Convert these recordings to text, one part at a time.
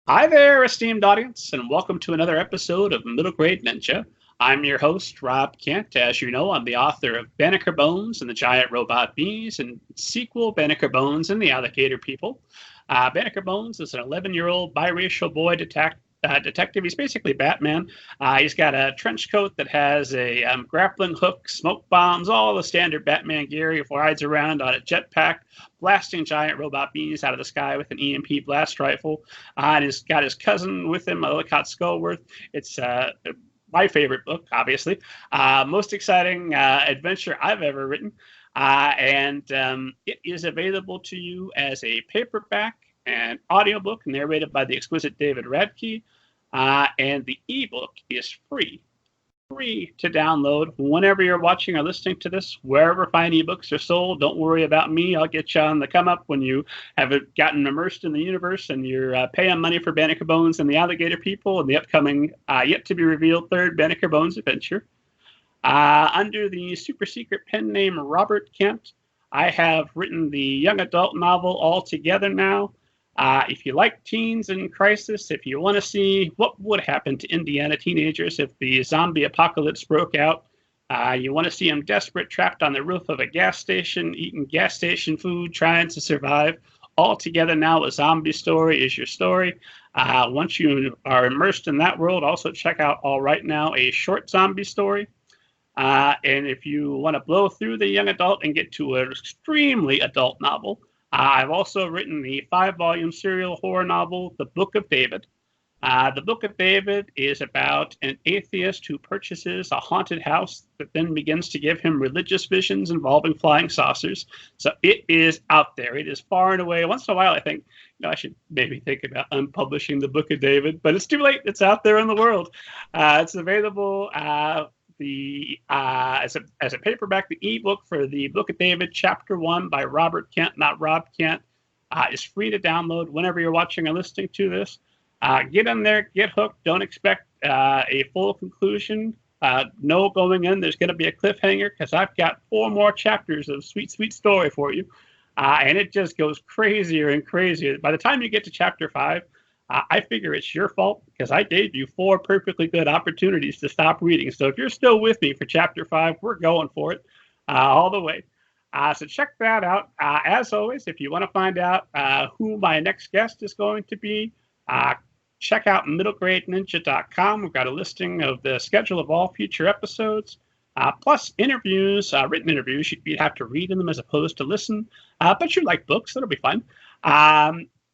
Hi there, esteemed audience, and welcome to another episode of Middle Grade Ninja. I'm your host, Rob Kent. As you know, I'm the author of Banneker Bones and the Giant Robot Bees, and sequel Banneker Bones and the Alligator People. Banneker Bones is an 11-year-old biracial boy detective. He's basically Batman. He's got a trench coat that has a grappling hook, smoke bombs, all the standard Batman gear. He rides around on a jetpack, blasting giant robot bees out of the sky with an EMP blast rifle. And he's got his cousin with him, Ellicott Skullworth. It's my favorite book, obviously. Most exciting adventure I've ever written. And it is available to you as a paperback and audiobook narrated by the exquisite David Radke. And the ebook is free to download whenever you're watching or listening to this, wherever fine ebooks are sold. Don't worry about me. I'll get you on the come up when you have gotten immersed in the universe and you're paying money for Banneker Bones and the Alligator People and the upcoming, yet to be revealed third Banneker Bones adventure. Under the super secret pen name Robert Kent, I have written the young adult novel All Together Now. If you like teens in crisis, if you want to see what would happen to Indiana teenagers if the zombie apocalypse broke out, you want to see them desperate, trapped on the roof of a gas station, eating gas station food, trying to survive. All Together Now, a zombie story is your story. Once you are immersed in that world, also check out All Right Now, a short zombie story. And if you want to blow through the young adult and get to an extremely adult novel, I've also written the 5-volume serial horror novel, The Book of David. The Book of David is about an atheist who purchases a haunted house that then begins to give him religious visions involving flying saucers. So it is out there. It is far and away. Once in a while, I think, I should maybe think about unpublishing The Book of David, but it's too late. It's out there in the world. It's available as a paperback. The ebook for the Book of David, Chapter 1 by Robert Kent, not Rob Kent, is free to download whenever you're watching or listening to this. Get in there, get hooked. Don't expect a full conclusion. No going in. There's going to be a cliffhanger because I've got 4 more chapters of sweet, sweet story for you. And it just goes crazier and crazier. By the time you get to Chapter 5, I figure it's your fault because I gave you 4 perfectly good opportunities to stop reading. So if you're still with me for Chapter 5, we're going for it all the way. So check that out. As always, if you want to find out who my next guest is going to be, check out middlegradeninja.com. We've got a listing of the schedule of all future episodes, plus interviews, written interviews. You'd have to read in them as opposed to listen. But you like books, that'll be fun.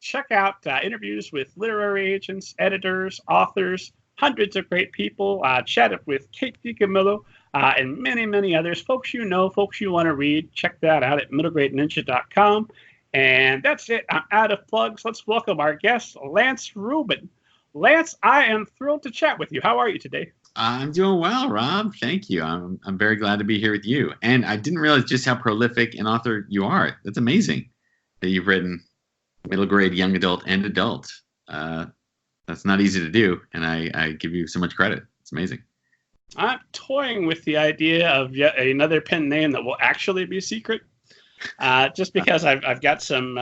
Check out interviews with literary agents, editors, authors, hundreds of great people. Chatted with Kate DiCamillo and many, many others. Folks you know, folks you want to read. Check that out at middlegradeninja.com. And that's it. I'm out of plugs. Let's welcome our guest, Lance Rubin. Lance, I am thrilled to chat with you. How are you today? I'm doing well, Rob. Thank you. I'm very glad to be here with you. And I didn't realize just how prolific an author you are. That's amazing that you've written middle grade, young adult, and adult. That's not easy to do, and I give you so much credit. It's amazing. I'm toying with the idea of yet another pen name that will actually be secret, just because I've got some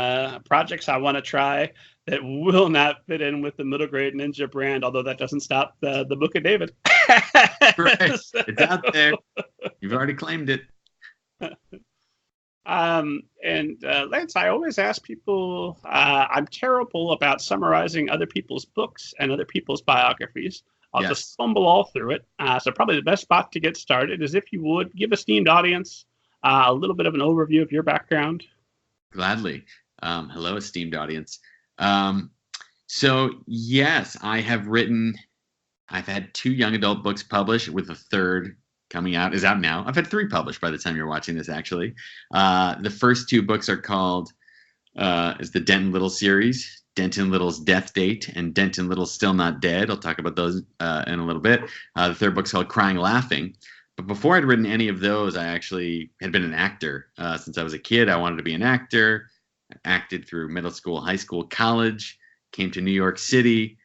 projects I want to try that will not fit in with the Middle Grade Ninja brand, although that doesn't stop the Book of David. Right. It's out there. You've already claimed it. Lance, I always ask people, I'm terrible about summarizing other people's books and other people's biographies. I'll just fumble all through it. So probably the best spot to get started is if you would give esteemed audience a little bit of an overview of your background. Gladly. Hello, esteemed audience. So yes, I've had 2 young adult books published with a third coming out, is out now. I've had 3 published by the time you're watching this, actually. The first 2 books are called, is the Denton Little series, Denton Little's Death Date and Denton Little's Still Not Dead. I'll talk about those in a little bit. The third book's called Crying Laughing. But before I'd written any of those, I actually had been an actor. Since I was a kid, I wanted to be an actor. I acted through middle school, high school, college, came to New York City,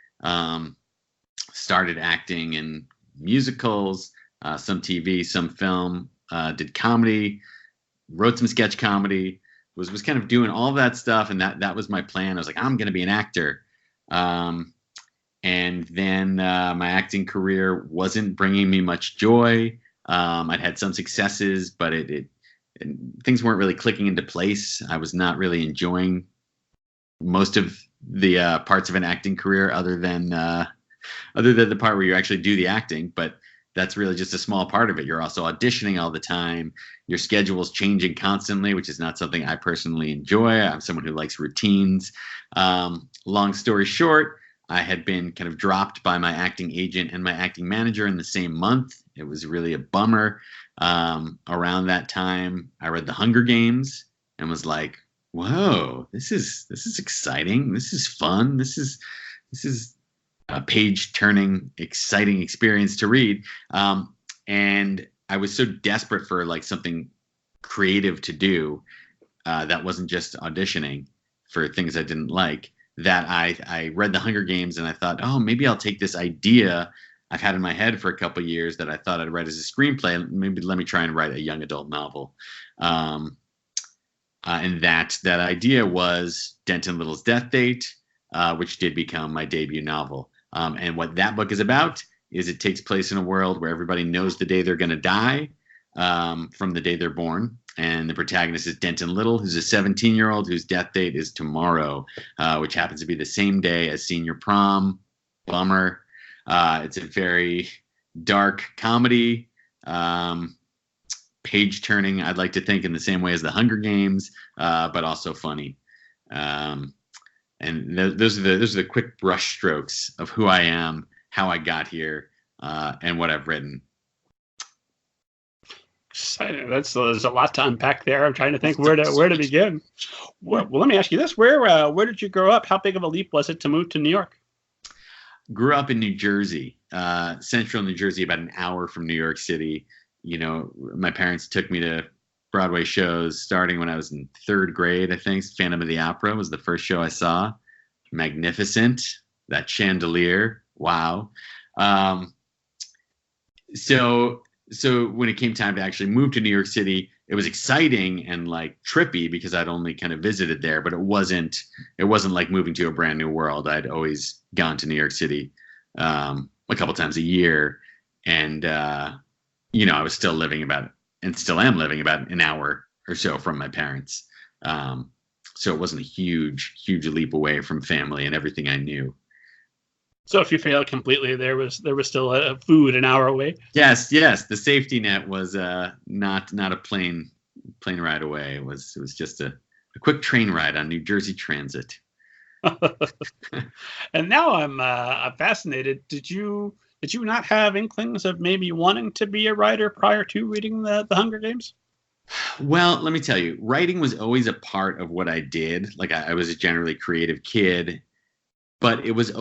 started acting in musicals, some TV, some film, did comedy, wrote some sketch comedy, was kind of doing all that stuff, and that was my plan. I was like, I'm going to be an actor. And then my acting career wasn't bringing me much joy. I'd had some successes, but things weren't really clicking into place. I was not really enjoying most of the parts of an acting career, other than the part where you actually do the acting. But that's really just a small part of it. You're also auditioning all the time. Your schedule's changing constantly, which is not something I personally enjoy. I'm someone who likes routines. Long story short, I had been kind of dropped by my acting agent and my acting manager in the same month. It was really a bummer. Around that time, I read The Hunger Games and was like, whoa, this is exciting. This is fun. This is a page-turning, exciting experience to read. And I was so desperate for like something creative to do that wasn't just auditioning for things I didn't like, that I read The Hunger Games and I thought, oh, maybe I'll take this idea I've had in my head for a couple of years that I thought I'd write as a screenplay. Maybe let me try and write a young adult novel. And that idea was Denton Little's Death Date, which did become my debut novel. And what that book is about is it takes place in a world where everybody knows the day they're going to die from the day they're born. And the protagonist is Denton Little, who's a 17-year-old whose death date is tomorrow, which happens to be the same day as senior prom. Bummer. It's a very dark comedy, page-turning, I'd like to think, in the same way as The Hunger Games, but also funny. And those are the quick brush strokes of who I am, how I got here, and what I've written. There's a lot to unpack there. I'm trying to think where to begin. Well, let me ask you this: where did you grow up? How big of a leap was it to move to New York? Grew up in New Jersey, central New Jersey, about an hour from New York City. You know, my parents took me to Broadway shows starting when I was in third grade, I think. Phantom of the Opera was the first show I saw. Magnificent. That chandelier. Wow. So when it came time to actually move to New York City, it was exciting and like trippy because I'd only kind of visited there, but it wasn't like moving to a brand new world. I'd always gone to New York City a couple times a year, and I was still living about, and still am living about an hour or so from my parents. So it wasn't a huge leap away from family and everything I knew. So if you failed completely, there was still a food an hour away. Yes. The safety net was not a plane ride away. It was just a quick train ride on New Jersey Transit. And now I'm fascinated. Did you not have inklings of maybe wanting to be a writer prior to reading the Hunger Games? Well, let me tell you, writing was always a part of what I did. Like I was a generally creative kid. But it was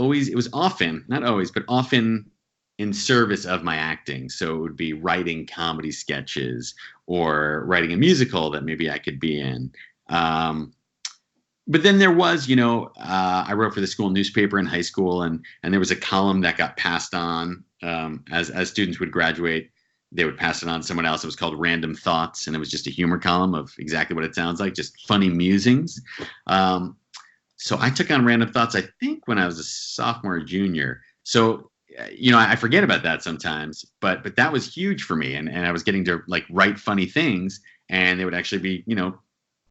often, not always, but often in service of my acting. So it would be writing comedy sketches or writing a musical that maybe I could be in. But then there was, I wrote for the school newspaper in high school, and there was a column that got passed on as students would graduate. They would pass it on to someone else. It was called Random Thoughts, and it was just a humor column of exactly what it sounds like, just funny musings. So I took on Random Thoughts, I think, when I was a sophomore or junior. So, I forget about that sometimes, but that was huge for me. And I was getting to like write funny things, and they would actually be,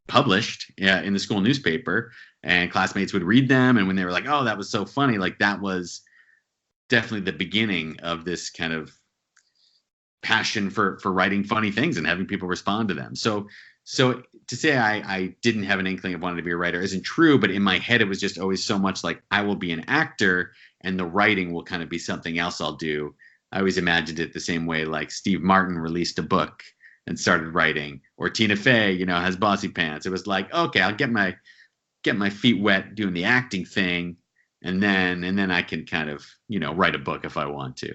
published in the school newspaper, and classmates would read them. And when they were like, oh, that was so funny, like that was definitely the beginning of this kind of passion for writing funny things and having people respond to them. So to say I didn't have an inkling of wanting to be a writer isn't true, but in my head, it was just always so much like I will be an actor and the writing will kind of be something else I'll do. I always imagined it the same way, like Steve Martin released a book and started writing, or Tina Fey, has Bossy Pants. It was like, okay, I'll get my feet wet doing the acting thing. And then I can kind of, write a book if I want to.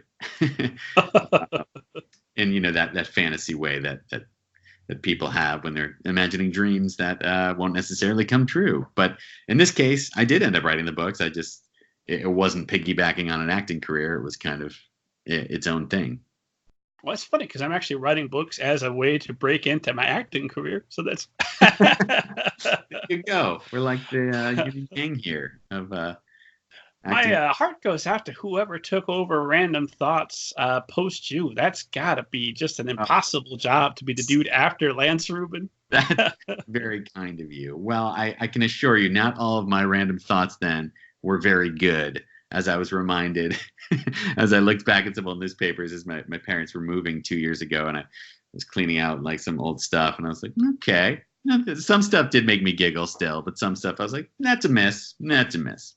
And, that fantasy way that people have when they're imagining dreams that won't necessarily come true. But in this case, I did end up writing the books. It wasn't piggybacking on an acting career. It was kind of its own thing. Well, it's funny because I'm actually writing books as a way to break into my acting career. So that's there you go. We're like the yin yang here of My acting. heart goes out to whoever took over Random Thoughts post you. That's got to be just an Oh, impossible job to be the dude after Lance Rubin. that's very kind of you. Well, I can assure you, not all of my random thoughts then were very good. As I was reminded, as I looked back at some old newspapers, as my parents were moving 2 years ago, and I was cleaning out like some old stuff, and I was like, okay, some stuff did make me giggle still, but some stuff I was like, that's a miss, that's a miss.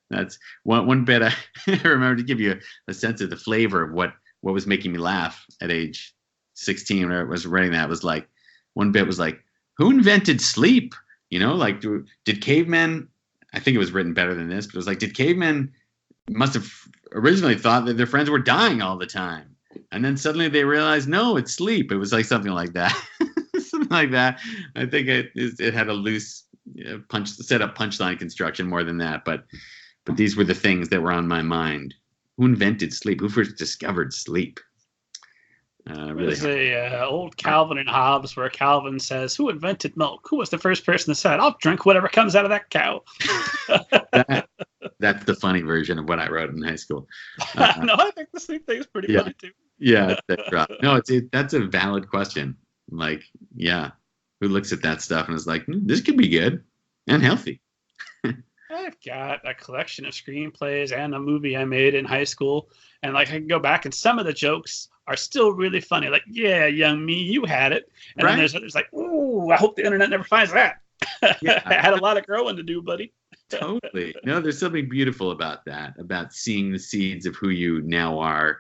That's one bit I remember to give you a sense of the flavor of what was making me laugh at age 16 when I was writing that. Was like, one bit was like, who invented sleep? Like, did cavemen, I think it was written better than this, but it was like, did cavemen must have originally thought that their friends were dying all the time, and then suddenly they realized, no, it's sleep. It was like something like that. Something like that. I think it had a loose set up punchline construction more than that, but these were the things that were on my mind. Who invented sleep? Who first discovered sleep? Really There's a old Calvin and Hobbes where Calvin says, "Who invented milk? Who was the first person that said, I'll drink whatever comes out of that cow?" That's the funny version of what I wrote in high school. No, I think the sleep thing is pretty funny too. Yeah, that's right. No, that's a valid question. Like, yeah, who looks at that stuff and is like, this could be good and healthy. I've got a collection of screenplays and a movie I made in high school, and like I can go back and some of the jokes are still really funny. Like, yeah, young me, you had it. And then there's others like, ooh, I hope the internet never finds that. Yeah. I had a lot of growing to do, buddy. Totally. No, there's something beautiful about that, about seeing the seeds of who you now are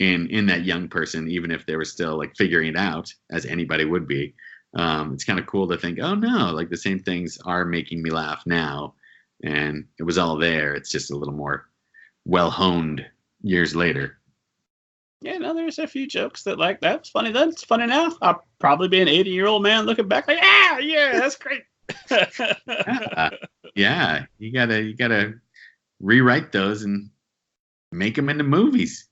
in that young person, even if they were still like figuring it out, as anybody would be. It's kind of cool to think, oh no, like the same things are making me laugh now. And it was all there. It's just a little more well honed years later. Yeah, no, there's a few jokes that like that's funny then. It's funny now. I'll probably be an 80-year-old man looking back like, yeah, that's great. Yeah, you gotta rewrite those and make them into movies.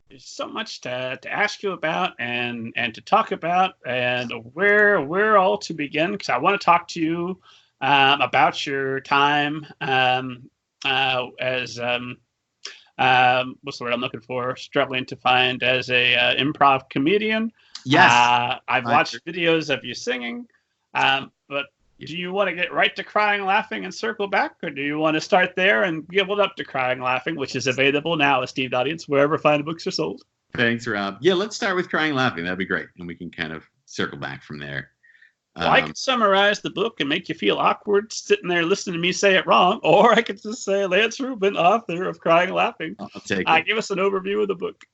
There's so much to ask you about and to talk about, and where all to begin, because I want to talk to you about your time as what's the word I'm looking for? Struggling to find as a improv comedian. Yes, I've watched videos of you singing, but do you want to get right to crying, laughing, and circle back, or do you want to start there and build up to crying, laughing, which is available now, esteemed audience, wherever fine books are sold? Thanks, Rob. Yeah, let's start with crying, laughing. That'd be great, and we can kind of circle back from there. Well, I could summarize the book and make you feel awkward sitting there listening to me say it wrong, or I could just say Lance Rubin, author of Crying Laughing. I'll take it. Give us an overview of the book.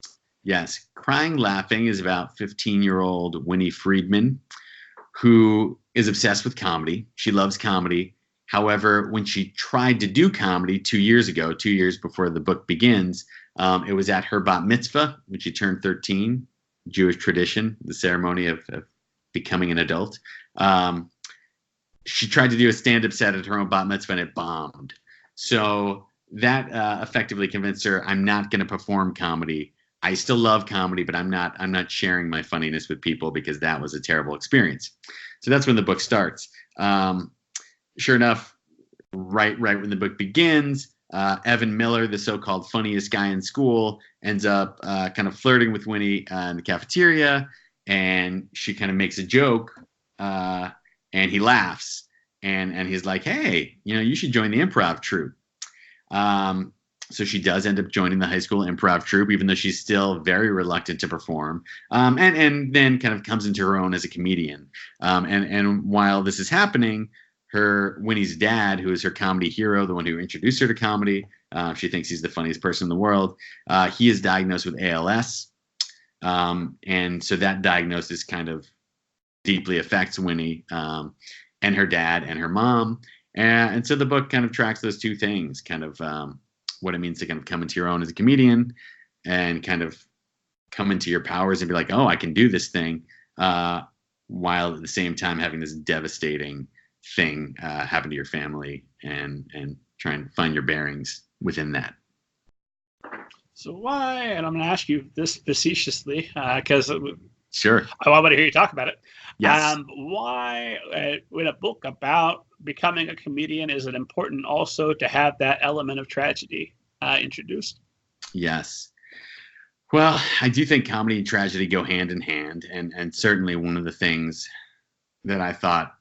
Yes, Crying Laughing is about 15-year-old Winnie Friedman, who is obsessed with comedy. She loves comedy. However, when she tried to do comedy 2 years ago, 2 years before the book begins, it was at her bat mitzvah when she turned 13, Jewish tradition, the ceremony of becoming an adult. She tried to do a stand-up set at her own bat mitzvah and it bombed. So that effectively convinced her, I'm not going to perform comedy. I still love comedy, but I'm not sharing my funniness with people because that was a terrible experience. So that's when the book starts. Sure enough, right when the book begins, Evan Miller, the so-called funniest guy in school, ends up kind of flirting with Winnie in the cafeteria, and she kind of makes a joke, and he laughs, and he's like, hey, you should join the improv troupe. So she does end up joining the high school improv troupe, even though she's still very reluctant to perform, and then kind of comes into her own as a comedian. And while this is happening, Winnie's dad, who is her comedy hero, the one who introduced her to comedy, she thinks he's the funniest person in the world. He is diagnosed with ALS, and so that diagnosis kind of deeply affects Winnie and her dad and her mom. And so the book kind of tracks those two things, kind of what it means to kind of come into your own as a comedian and kind of come into your powers and be like, oh, I can do this thing, while at the same time having this devastating thing happen to your family and try and find your bearings within that. So why, and I'm going to ask you this facetiously, because Sure. I want to hear you talk about it. Yes. Why, in a book about becoming a comedian, is it important also to have that element of tragedy introduced? Yes. Well, I do think comedy and tragedy go hand in hand, and certainly one of the things that I thought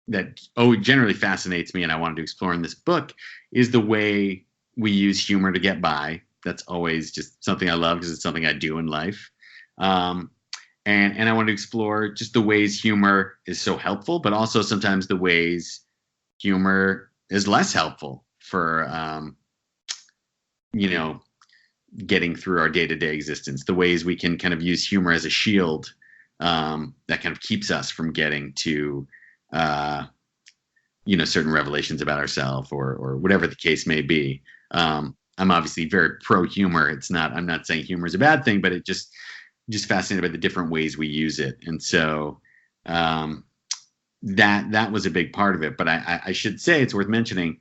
that generally fascinates me and I wanted to explore in this book is the way we use humor to get by. That's always just something I love because it's something I do in life. And I want to explore just the ways humor is so helpful, but also sometimes the ways humor is less helpful for, getting through our day-to-day existence. The ways we can kind of use humor as a shield that kind of keeps us from getting to, certain revelations about ourselves or whatever the case may be. I'm obviously very pro-humor. I'm not saying humor is a bad thing, but it just fascinated by the different ways we use it. And so that was a big part of it. But I should say it's worth mentioning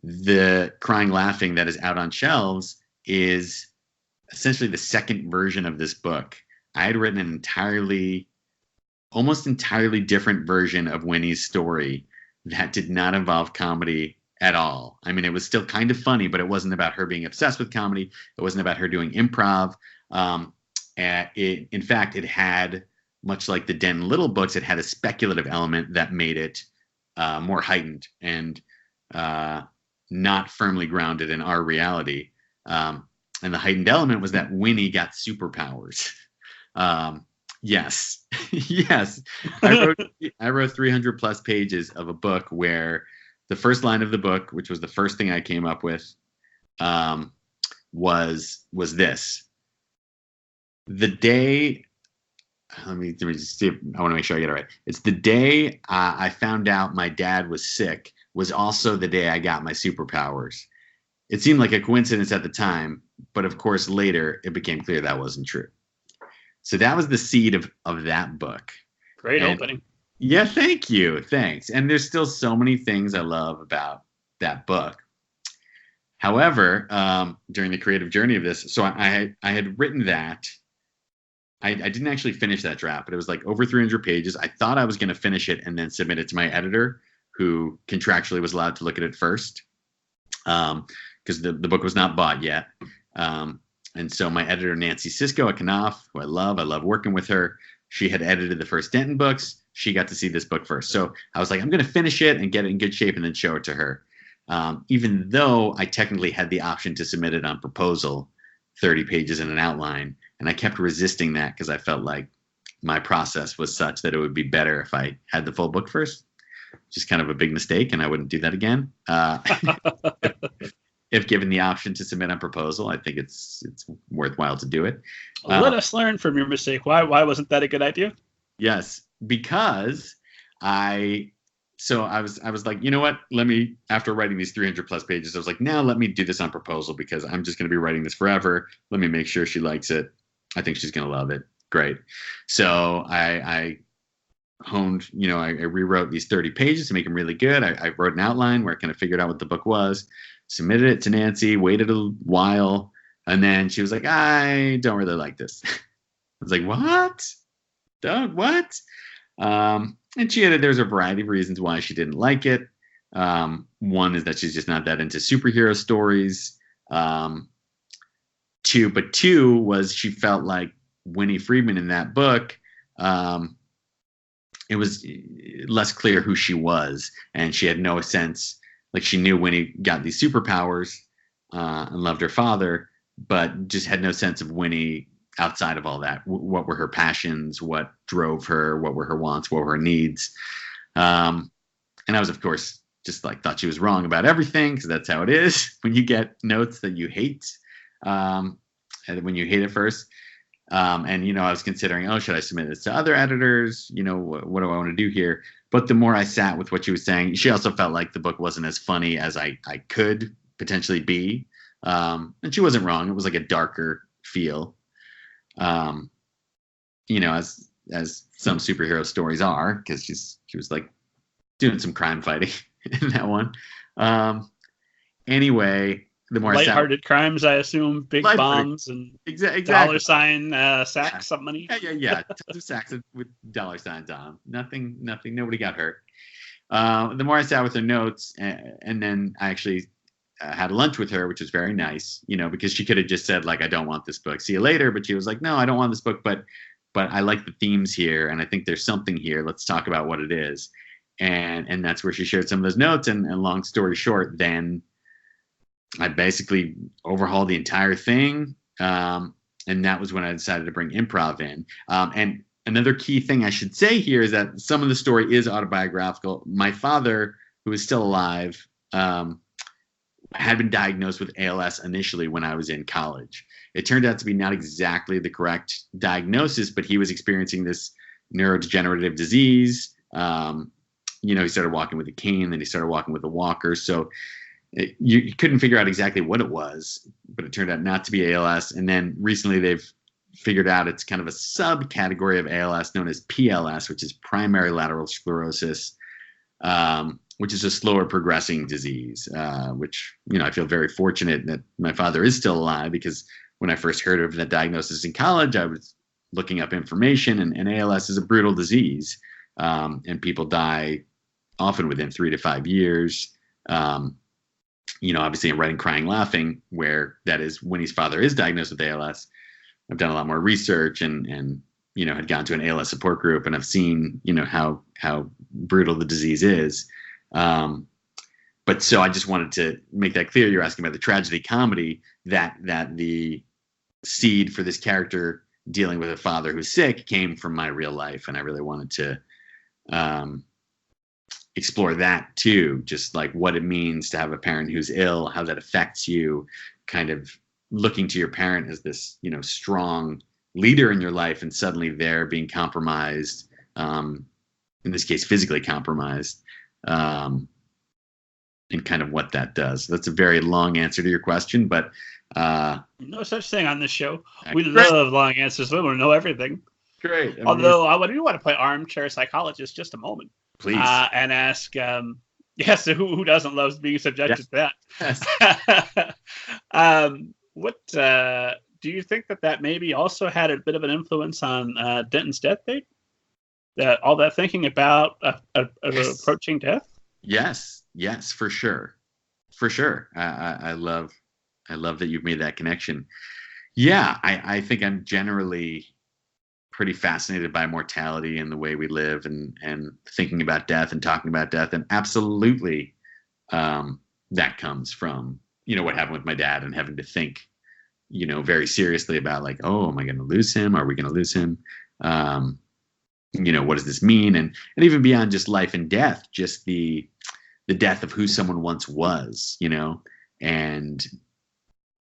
the Crying Laughing that is out on shelves is essentially the second version of this book. I had written an almost entirely different version of Winnie's story that did not involve comedy at all. I mean, it was still kind of funny, but it wasn't about her being obsessed with comedy. It wasn't about her doing improv. In fact, it had, much like the Den Little books, it had a speculative element that made it more heightened and not firmly grounded in our reality. And the heightened element was that Winnie got superpowers. Yes. Yes. I wrote 300 plus pages of a book where the first line of the book, which was the first thing I came up with, was this. The day, let me just see. I want to make sure I get it right. It's the day I found out my dad was sick was also the day I got my superpowers. It seemed like a coincidence at the time, but of course later it became clear that wasn't true. So that was the seed of that book. Great opening. Yeah, thank you. Thanks. And there's still so many things I love about that book. However, during the creative journey of this, so I had written that. I didn't actually finish that draft, but it was like over 300 pages. I thought I was going to finish it and then submit it to my editor, who contractually was allowed to look at it first, because the book was not bought yet. And so my editor, Nancy Sisko at Knopf, who I love working with her. She had edited the first Denton books. She got to see this book first. So I was like, I'm going to finish it and get it in good shape and then show it to her. Even though I technically had the option to submit it on proposal, 30 pages in an outline. And I kept resisting that because I felt like my process was such that it would be better if I had the full book first. Just kind of a big mistake, and I wouldn't do that again. If given the option to submit on proposal, I think it's worthwhile to do it. Let us learn from your mistake. Why wasn't that a good idea? Yes, because I was like, you know what? After writing these 300 plus pages, I was like, now let me do this on proposal because I'm just going to be writing this forever. Let me make sure she likes it. I think she's going to love it. Great. So I honed, I rewrote these 30 pages to make them really good. I wrote an outline where I kind of figured out what the book was, submitted it to Nancy, waited a while, and then she was like, I don't really like this. I was like, what? What? And there's a variety of reasons why she didn't like it. One is that she's just not that into superhero stories. Two was she felt like Winnie Friedman in that book, it was less clear who she was, and she had no sense. Like, she knew Winnie got these superpowers and loved her father, but just had no sense of Winnie outside of all that. What were her passions? What drove her? What were her wants? What were her needs? And I was, of course, just like thought she was wrong about everything, because that's how it is when you get notes that you hate, and when you hate it first. And I was considering, should I submit this to other editors? What do I want to do here? But the more I sat with what she was saying, she also felt like the book wasn't as funny as I could potentially be. And she wasn't wrong. It was like a darker feel, as some superhero stories are, because she was like doing some crime fighting in that one. Anyway, the more lighthearted crimes, I assume, big bombs and exactly. dollar sign sacks of money. Yeah. Tons of sacks with dollar signs on them. Nothing. Nobody got hurt. The more I sat with her notes, and then I actually had lunch with her, which was very nice, because she could have just said, like, I don't want this book. See you later. But she was like, no, I don't want this book, but I like the themes here, and I think there's something here. Let's talk about what it is. And that's where she shared some of those notes. And long story short, then I basically overhauled the entire thing. And that was when I decided to bring improv in. And another key thing I should say here is that some of the story is autobiographical. My father, who is still alive, had been diagnosed with ALS initially when I was in college. It turned out to be not exactly the correct diagnosis, but he was experiencing this neurodegenerative disease. He started walking with a cane, then he started walking with a walker. So you couldn't figure out exactly what it was, but it turned out not to be ALS. And then recently they've figured out it's kind of a subcategory of ALS known as PLS, which is primary lateral sclerosis, which is a slower progressing disease, which, I feel very fortunate that my father is still alive, because when I first heard of the diagnosis in college, I was looking up information, and ALS is a brutal disease, and people die often within 3 to 5 years. Obviously in Writing, Crying, Laughing, where that is Winnie's father is diagnosed with ALS. I've done a lot more research and had gone to an ALS support group, and I've seen, how brutal the disease is. But so I just wanted to make that clear. You're asking about the tragedy comedy, that the seed for this character dealing with a father who's sick came from my real life. And I really wanted to explore that too, just like what it means to have a parent who's ill, how that affects you, kind of looking to your parent as this, strong leader in your life, and suddenly they're being compromised, in this case, physically compromised, and kind of what that does. That's a very long answer to your question, but no such thing on this show. We love long answers. We want to know everything. Great. Although I do want to play armchair psychologist just a moment. Please. And ask, yes, who doesn't love being subjected to that? Yes. What do you think that maybe also had a bit of an influence on Denton's death date? All that thinking about approaching death? Yes, for sure. I love that you've made that connection. Yeah, I think I'm generally pretty fascinated by mortality and the way we live, and thinking about death and talking about death. And absolutely, that comes from, what happened with my dad, and having to think, very seriously about, like, oh, am I going to lose him? Are we going to lose him? What does this mean? And even beyond just life and death, just the death of who someone once was, and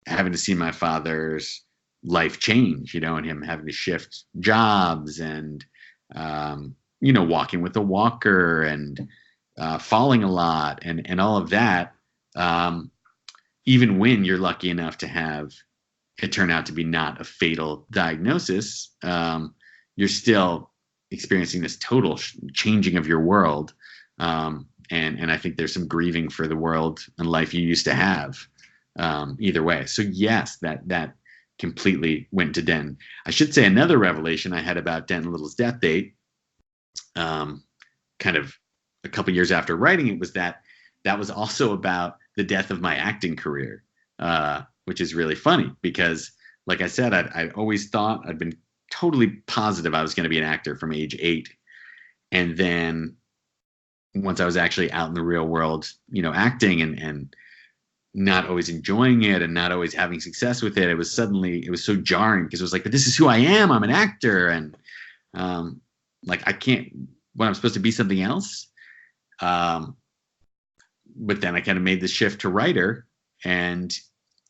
having to see my father's life change, and him having to shift jobs, and, walking with a walker, and falling a lot, and all of that. Even when you're lucky enough to have it turn out to be not a fatal diagnosis, you're still experiencing this total changing of your world. And I think there's some grieving for the world and life you used to have, either way. So yes, that completely went to Denton. I should say another revelation I had about Denton Little's death date, kind of a couple years after writing it, was that was also about the death of my acting career, which is really funny because, like I said, I always thought, I'd been totally positive I was going to be an actor from age 8. And then once I was actually out in the real world, acting and not always enjoying it and not always having success with it, it was so jarring, because it was like, but this is who I am. I'm an actor. And like, I can't, when I'm supposed to be something else. But then I kind of made the shift to writer. And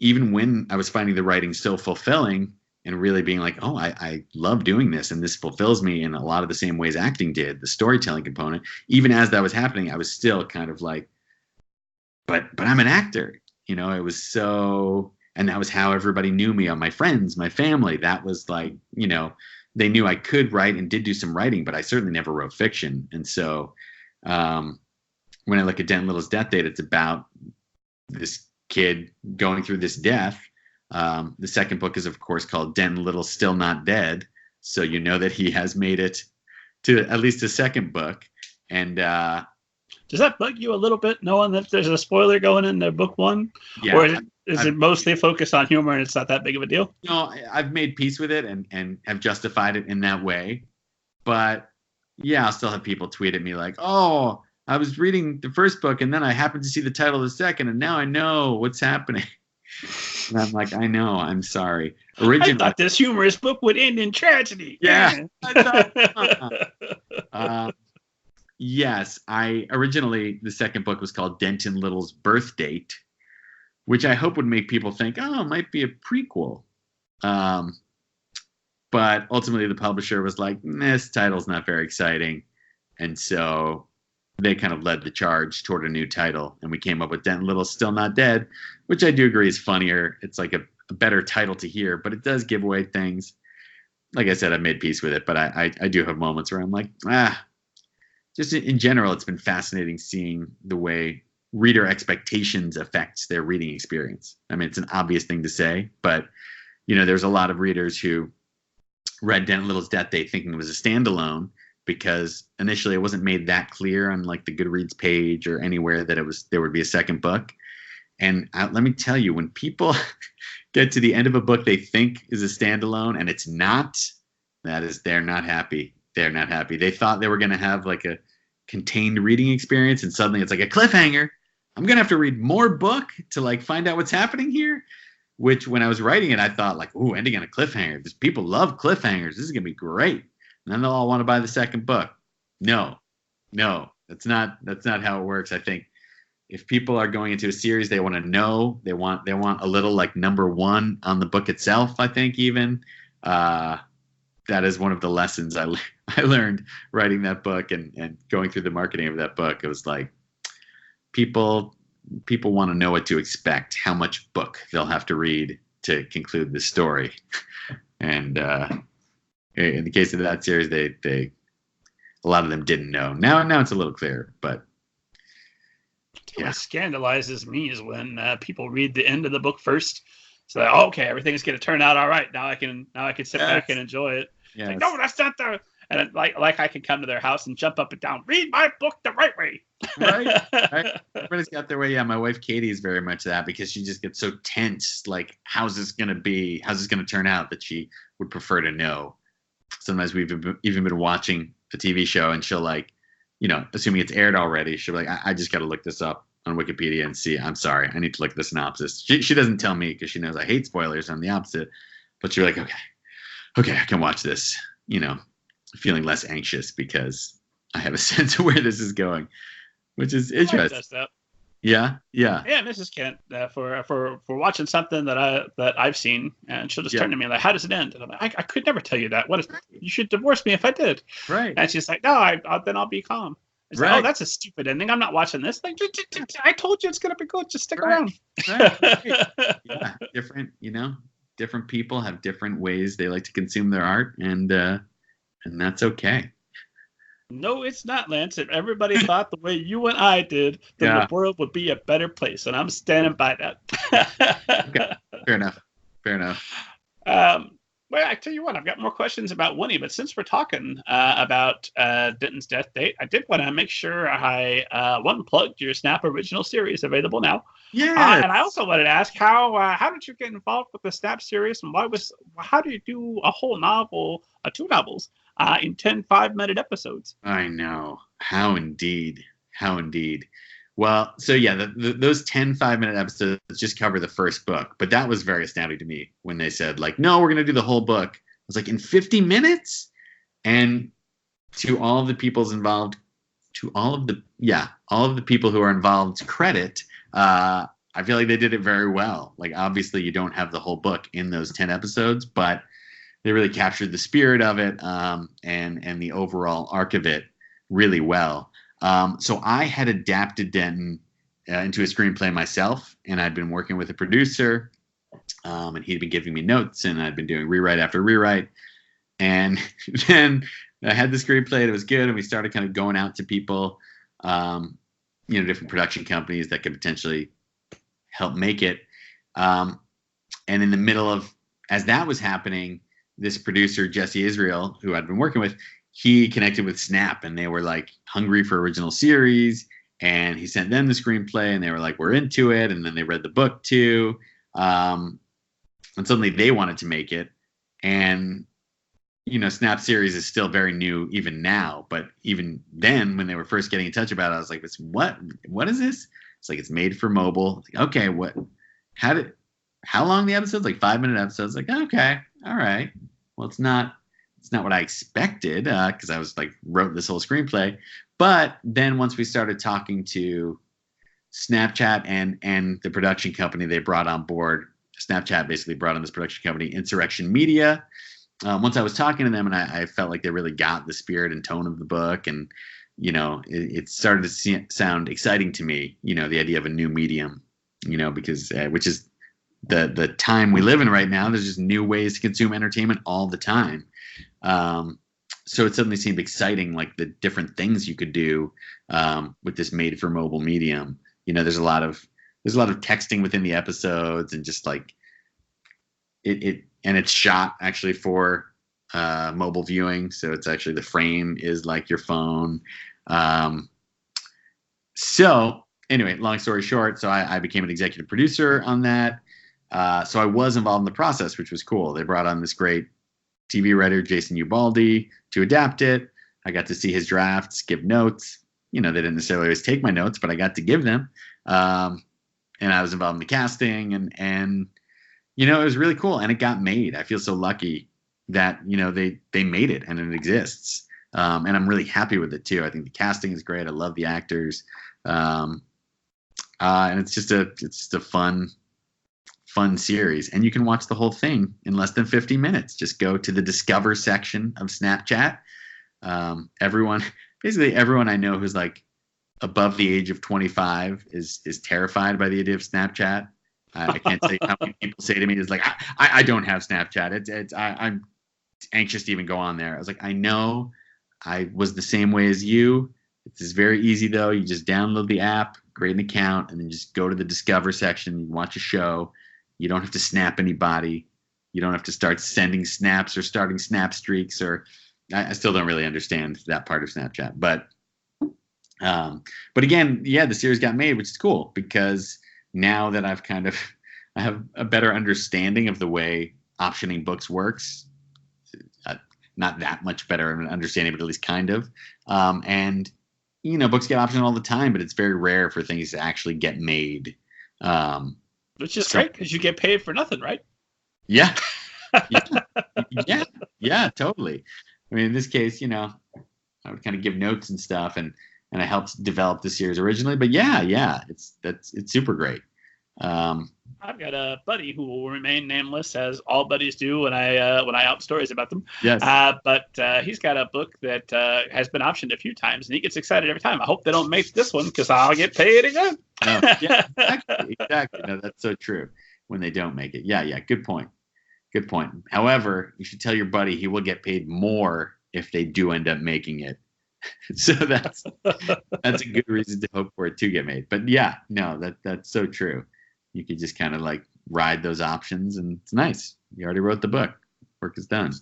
even when I was finding the writing so fulfilling and really being like, oh, I love doing this, and this fulfills me in a lot of the same ways acting did, the storytelling component, even as that was happening, I was still kind of like, but I'm an actor. It was so, and that was how everybody knew me, my friends, my family. That was like, they knew I could write and did do some writing, but I certainly never wrote fiction. And so when I look at Denton Little's death date, it's about this kid going through this death. The second book is, of course, called Denton Little Still Not Dead. So you know that he has made it to at least a second book. And does that bug you a little bit, knowing that there's a spoiler going into book one? Yeah, or is it mostly focused on humor and it's not that big of a deal? No, I've made peace with it and have justified it in that way. But yeah, I'll still have people tweet at me like, oh, I was reading the first book and then I happened to see the title of the second and now I know what's happening. And I'm like, I know, I'm sorry. Originally, I thought this humorous book would end in tragedy. Yeah. Yes, originally the second book was called Denton Little's Birth Date, which I hope would make people think, oh, it might be a prequel. But ultimately the publisher was like, this title's not very exciting. And so they kind of led the charge toward a new title. And we came up with Denton Little Still Not Dead, which I do agree is funnier. It's like a better title to hear, but it does give away things. Like I said, I've made peace with it, but I do have moments where I'm like, just in general, it's been fascinating seeing the way reader expectations affects their reading experience. I mean, it's an obvious thing to say, but there's a lot of readers who read Denton Little's Death Date thinking it was a standalone because initially it wasn't made that clear on like the Goodreads page or anywhere that there would be a second book. And let me tell you, when people get to the end of a book they think is a standalone and it's not, they're not happy. They're not happy. They thought they were going to have like a contained reading experience and suddenly it's like a cliffhanger. I'm going to have to read more book to like find out what's happening here, which when I was writing it, I thought like, ooh, ending on a cliffhanger. Because people love cliffhangers. This is going to be great. And then they'll all want to buy the second book. No, that's not how it works. I think if people are going into a series, they want to know, they want a little like number one on the book itself. I think even, that is one of the lessons I learned writing that book and going through the marketing of that book. It was like people want to know what to expect, how much book they'll have to read to conclude the story. And in the case of that series, they a lot of them didn't know. Now it's a little clearer, but yeah. What scandalizes me is when people read the end of the book first. So like, okay, everything's going to turn out all right. Now I can sit back and enjoy it. Yes. Like, no, that's not the. And like I can come to their house and jump up and down, read my book the right way. Right. Everybody's got their way. Yeah, my wife Katie is very much that because she just gets so tense. Like, how's this going to be? How's this going to turn out? That she would prefer to know. Sometimes we've even been watching a TV show and she'll like, assuming it's aired already, she'll be like, I just got to look this up on Wikipedia and see. I'm sorry, I need to look at the synopsis. She doesn't tell me because she knows I hate spoilers. I'm the opposite. But she's like, okay, I can watch this. Feeling less anxious because I have a sense of where this is going, which is interesting. Yeah. Yeah, Mrs. Kent for watching something that I've seen, and she'll just turn to me like, "How does it end?" And I'm like, "I could never tell you that. You should divorce me if I did." Right. And she's like, "No, then I'll be calm." It's right. Like, oh, that's a stupid ending. I'm not watching this. Like, I told you it's gonna be good. Just stick around. Right. Yeah, different people have different ways they like to consume their art, and that's okay. No, it's not, Lance. If everybody thought the way you and I did, then the world would be a better place, and I'm standing by that. Okay. Fair enough. Well, I tell you what, I've got more questions about Winnie, but since we're talking about Denton's Death Date, I did want to make sure I plugged your Snap original series available now. Yeah. And I also wanted to ask how did you get involved with the Snap series, and how do you do a whole novel, two novels, in 10 5-minute episodes? I know. How indeed. Well, so yeah, those 10 5-minute episodes just cover the first book, but that was very astounding to me when they said like, no, we're going to do the whole book. I was like, in 50 minutes? And to all of the people's involved, all of the people who are involved, credit, I feel like they did it very well. Like, obviously you don't have the whole book in those 10 episodes, but they really captured the spirit of it, and the overall arc of it really well. So I had adapted Denton into a screenplay myself, and I'd been working with a producer, and he'd been giving me notes, and I'd been doing rewrite after rewrite. And then I had the screenplay, and it was good, and we started kind of going out to people, different production companies that could potentially help make it. And in the middle of, as that was happening, this producer, Jesse Israel, who I'd been working with, he connected with Snap, and they were like hungry for original series. And he sent them the screenplay, and they were like, we're into it. And then they read the book too. And suddenly they wanted to make it. And, Snap series is still very new even now. But even then, when they were first getting in touch about it, I was like, what is this? It's like, it's made for mobile. Like, okay, how long the episodes? Like 5-minute episodes. Like, okay, all right. Well, it's not what I expected, because I was like, wrote this whole screenplay. But then once we started talking to Snapchat and the production company they brought on board, Snapchat basically brought on this production company, Insurrection Media. Once I was talking to them, and I felt like they really got the spirit and tone of the book, and it started to sound exciting to me. The idea of a new medium, because which is the time we live in right now. There's just new ways to consume entertainment all the time. So it suddenly seemed exciting, like the different things you could do with this made for mobile medium. There's a lot of texting within the episodes, and just like and it's shot actually for mobile viewing. So it's actually, the frame is like your phone. So anyway, long story short, so I became an executive producer on that. So I was involved in the process, which was cool. They brought on this great TV writer, Jason Ubaldi, to adapt it. I got to see his drafts, give notes. They didn't necessarily always take my notes, but I got to give them. And I was involved in the casting, and it was really cool, and it got made. I feel so lucky that they made it, and it exists. And I'm really happy with it too. I think the casting is great. I love the actors, and it's just a fun series, and you can watch the whole thing in less than 50 minutes. Just go to the Discover section of Snapchat. Basically everyone I know who's like above the age of 25 is terrified by the idea of Snapchat. I can't say how many people say to me, is like, I don't have Snapchat. I'm anxious to even go on there. I was like, I know, I was the same way as you. It's very easy though. You just download the app, create an account, and then just go to the Discover section. You watch a show. You don't have to snap anybody. You don't have to start sending snaps or starting snap streaks, or I still don't really understand that part of Snapchat. But again, yeah, the series got made, which is cool, because now that I have a better understanding of the way optioning books works. Not that much better of an understanding, but at least kind of. And books get optioned all the time, but it's very rare for things to actually get made. Which is great, because you get paid for nothing, right? Yeah. Yeah, totally. I mean, in this case, I would kind of give notes and stuff, and I helped develop the series originally. But yeah, it's super great. I've got a buddy who will remain nameless, as all buddies do when I out stories about them. Yes. But he's got a book that has been optioned a few times, and he gets excited every time. I hope they don't make this one, because I'll get paid again. Oh, yeah, exactly. No, that's so true. When they don't make it. Yeah. Good point. However, you should tell your buddy he will get paid more if they do end up making it. So that's a good reason to hope for it to get made. But yeah, no, that's so true. You could just kind of like ride those options, and it's nice. You already wrote the book. Work is done.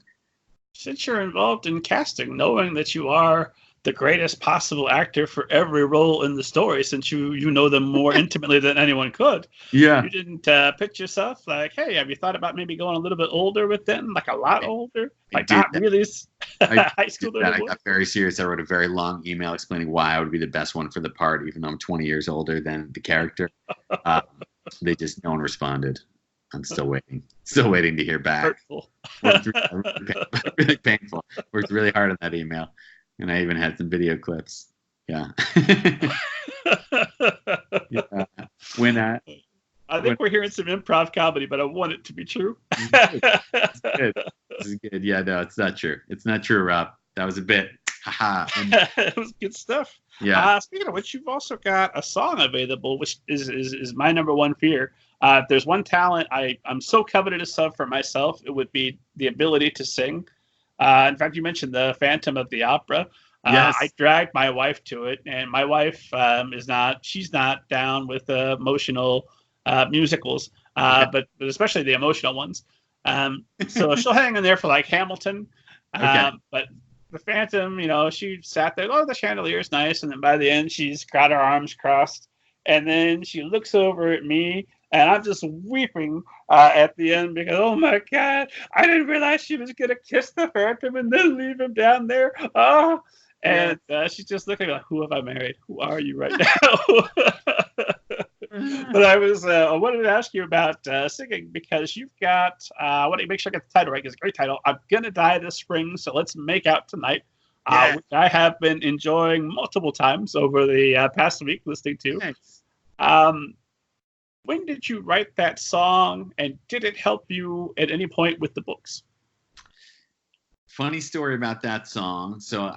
Since you're involved in casting, knowing that you are the greatest possible actor for every role in the story, since you know them more intimately than anyone could. Yeah. You didn't pitch yourself like, hey, have you thought about maybe going a little bit older with them, like a lot older, like not really high school? I got very serious. I wrote a very long email explaining why I would be the best one for the part, even though I'm 20 years older than the character. No one responded. I'm still waiting. Still waiting to hear back. Hurtful. Really painful. Worked really hard on that email. And I even had some video clips. Yeah. Yeah. I think we're hearing some improv comedy, but I want it to be true. This is good. Yeah, no, it's not true. It's not true, Rob. That was a bit. Haha. It was good stuff. Yeah. Speaking of which, you've also got a song available, which is my number one fear. If there's one talent I'm so covetous of for myself, it would be the ability to sing. In fact, you mentioned the Phantom of the Opera. Yes. I dragged my wife to it, and my wife she's not down with emotional musicals, but especially the emotional ones. So she'll hang in there for like Hamilton. But the Phantom, she sat there. Oh, the chandelier's nice, and then by the end, she's got her arms crossed, and then she looks over at me. And I'm just weeping at the end because, oh my God, I didn't realize she was going to kiss the Phantom and then leave him down there. Oh, and she's just looking like, who have I married? Who are you right now? But I wanted to ask you about singing because you've got, I want to make sure I get the title right because it's a great title. I'm Gonna Die This Spring, so let's make out tonight. Which I have been enjoying multiple times over the past week listening to. Nice. When did you write that song, and did it help you at any point with the books? Funny story about that song. So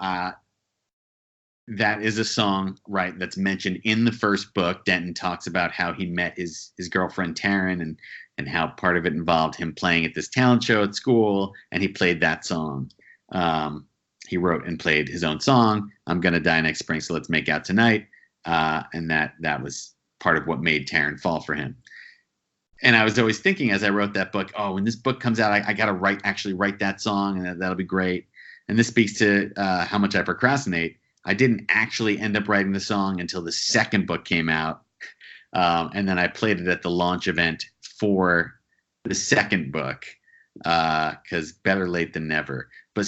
that is a song, right, that's mentioned in the first book. Denton talks about how he met his girlfriend Taryn and how part of it involved him playing at this talent show at school, and he played that song. He wrote and played his own song, I'm Gonna Die Next Spring, So Let's Make Out Tonight. And that was part of what made Taryn fall for him. And I was always thinking as I wrote that book, when this book comes out, I got to write that song, and that'll be great. And this speaks to how much I procrastinate. I didn't actually end up writing the song until the second book came out. And then I played it at the launch event for the second book, because better late than never. But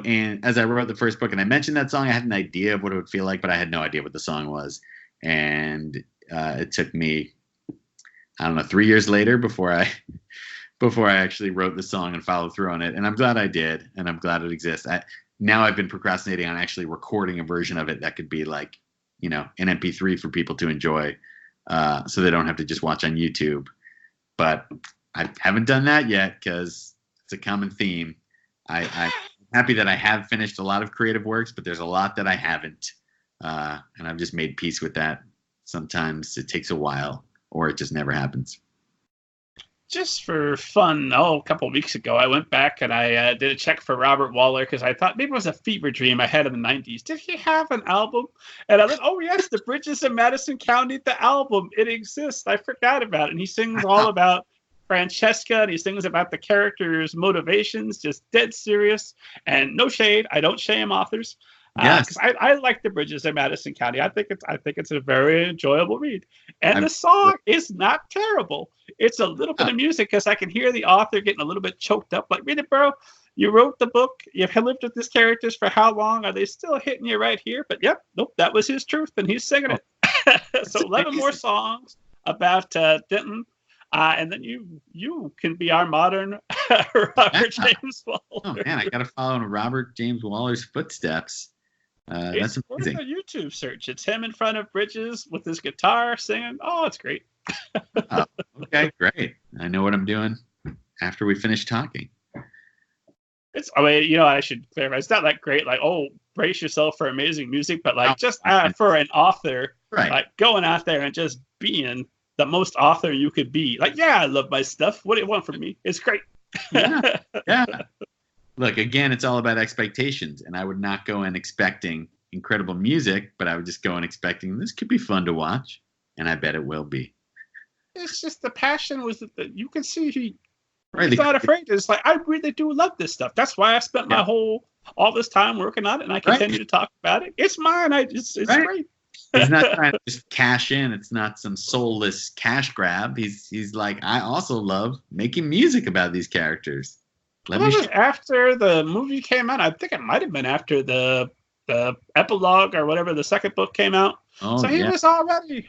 and as I wrote the first book and I mentioned that song, I had an idea of what it would feel like, but I had no idea what the song was. And it took me, 3 years later before I actually wrote the song and followed through on it. And I'm glad I did, and I'm glad it exists. Now I've been procrastinating on actually recording a version of it that could be like, an MP3 for people to enjoy, so they don't have to just watch on YouTube. But I haven't done that yet because it's a common theme. I'm happy that I have finished a lot of creative works, but there's a lot that I haven't. And I've just made peace with that. Sometimes it takes a while, or it just never happens. Just for fun, a couple of weeks ago, I went back and I did a check for Robert Waller because I thought maybe it was a fever dream I had in the 90s. Did he have an album? And I went, oh, yes, The Bridges in Madison County, the album. It exists. I forgot about it. And he sings all about Francesca, and he sings about the characters' motivations, just dead serious. And no shade. I don't shame authors. Because I like The Bridges in Madison County. I think it's a very enjoyable read, and the song is not terrible. It's a little bit of music because I can hear the author getting a little bit choked up. Like, really, bro, you wrote the book. You've lived with these characters for how long? Are they still hitting you right here? But nope, that was his truth, and he's singing it. So 11 more songs about Denton, and then you can be our modern Robert James Waller. Oh man, I got to follow in Robert James Waller's footsteps. That's amazing. It's a YouTube search. It's him in front of Bridges with his guitar singing. Oh, it's great. Okay, great. I know what I'm doing after we finish talking. I should clarify. It's not like great, like, brace yourself for amazing music, but like for an author, right? Like going out there and just being the most author you could be. Like, I love my stuff. What do you want from me? It's great. Yeah. Look, again, it's all about expectations, and I would not go in expecting incredible music, but I would just go in expecting this could be fun to watch, and I bet it will be. It's just the passion was that you can see he's not afraid. It's like, I really do love this stuff. That's why I spent my all this time working on it, and I continue to talk about it. It's mine. It's great. He's not trying to just cash in. It's not some soulless cash grab. He's like, I also love making music about these characters. After the movie came out, I think it might have been after the epilogue or whatever, the second book came out. So he was already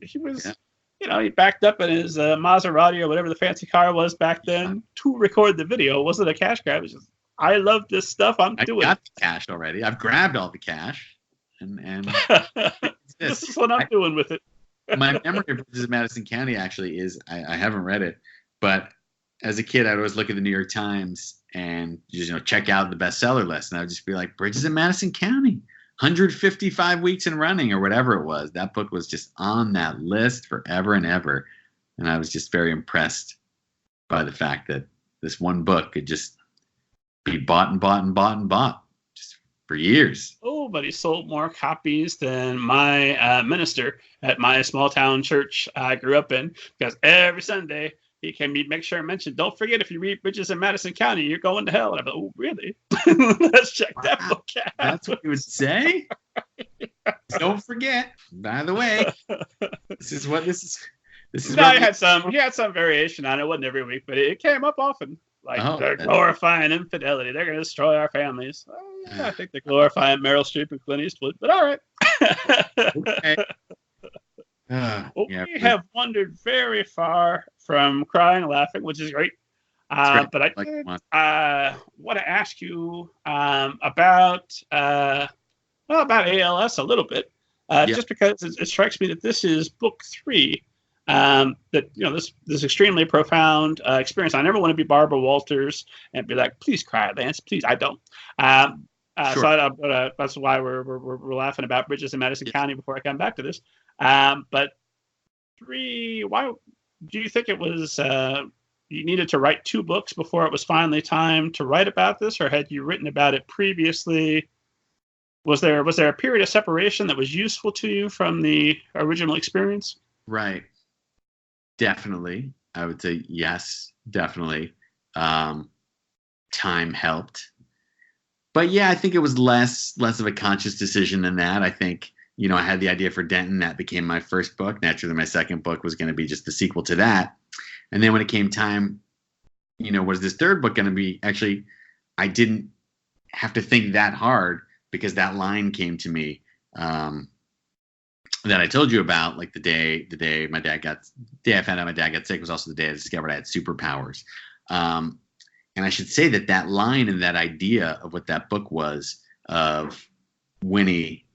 he backed up in his Maserati or whatever the fancy car was back then to record the video. It wasn't a cash grab. It was just, I love this stuff. I got the cash already. I've grabbed all the cash, and this is what I'm doing with it. My memory of Bridges of Madison County actually is I haven't read it, but as a kid, I'd always look at the New York Times and just check out the bestseller list, and I would just be like, Bridges in Madison County, 155 weeks in running or whatever it was. That book was just on that list forever and ever, and I was just very impressed by the fact that this one book could just be bought and bought and bought and bought just for years. Oh, but he sold more copies than my minister at my small town church I grew up in, because every Sunday he came, he'd make sure and mention, don't forget, if you read Bridges in Madison County, you're going to hell. And I'm like, oh, really? Let's check that book out. That's what you would say? Don't forget, by the way, this is no, he had some variation on it. It wasn't every week, but it came up often. Like, they're glorifying infidelity. They're going to destroy our families. Well, yeah, I think they're glorifying Meryl Streep and Clint Eastwood, but all right. Okay. We have wandered very far from crying and laughing, which is great. But I want to ask you about ALS a little bit, just because it strikes me that this is book 3. This extremely profound experience. I never want to be Barbara Walters and be like, please cry, Lance, please. I don't. Sure. So that's why we're laughing about Bridges in Madison County before I come back to this. But 3, why do you think it was you needed to write 2 books before it was finally time to write about this, or had you written about it previously? Was there a period of separation that was useful to you from the original experience? Right. Definitely. I would say yes, definitely. Time helped. But yeah, I think it was less of a conscious decision than that. I think, I had the idea for Denton. That became my first book. Naturally, my second book was going to be just the sequel to that. And then when it came time, what is this third book going to be? Actually, I didn't have to think that hard, because that line came to me that I told you about, like the day I found out my dad got sick was also the day I discovered I had superpowers. And I should say that line and that idea of what that book was, of Winnie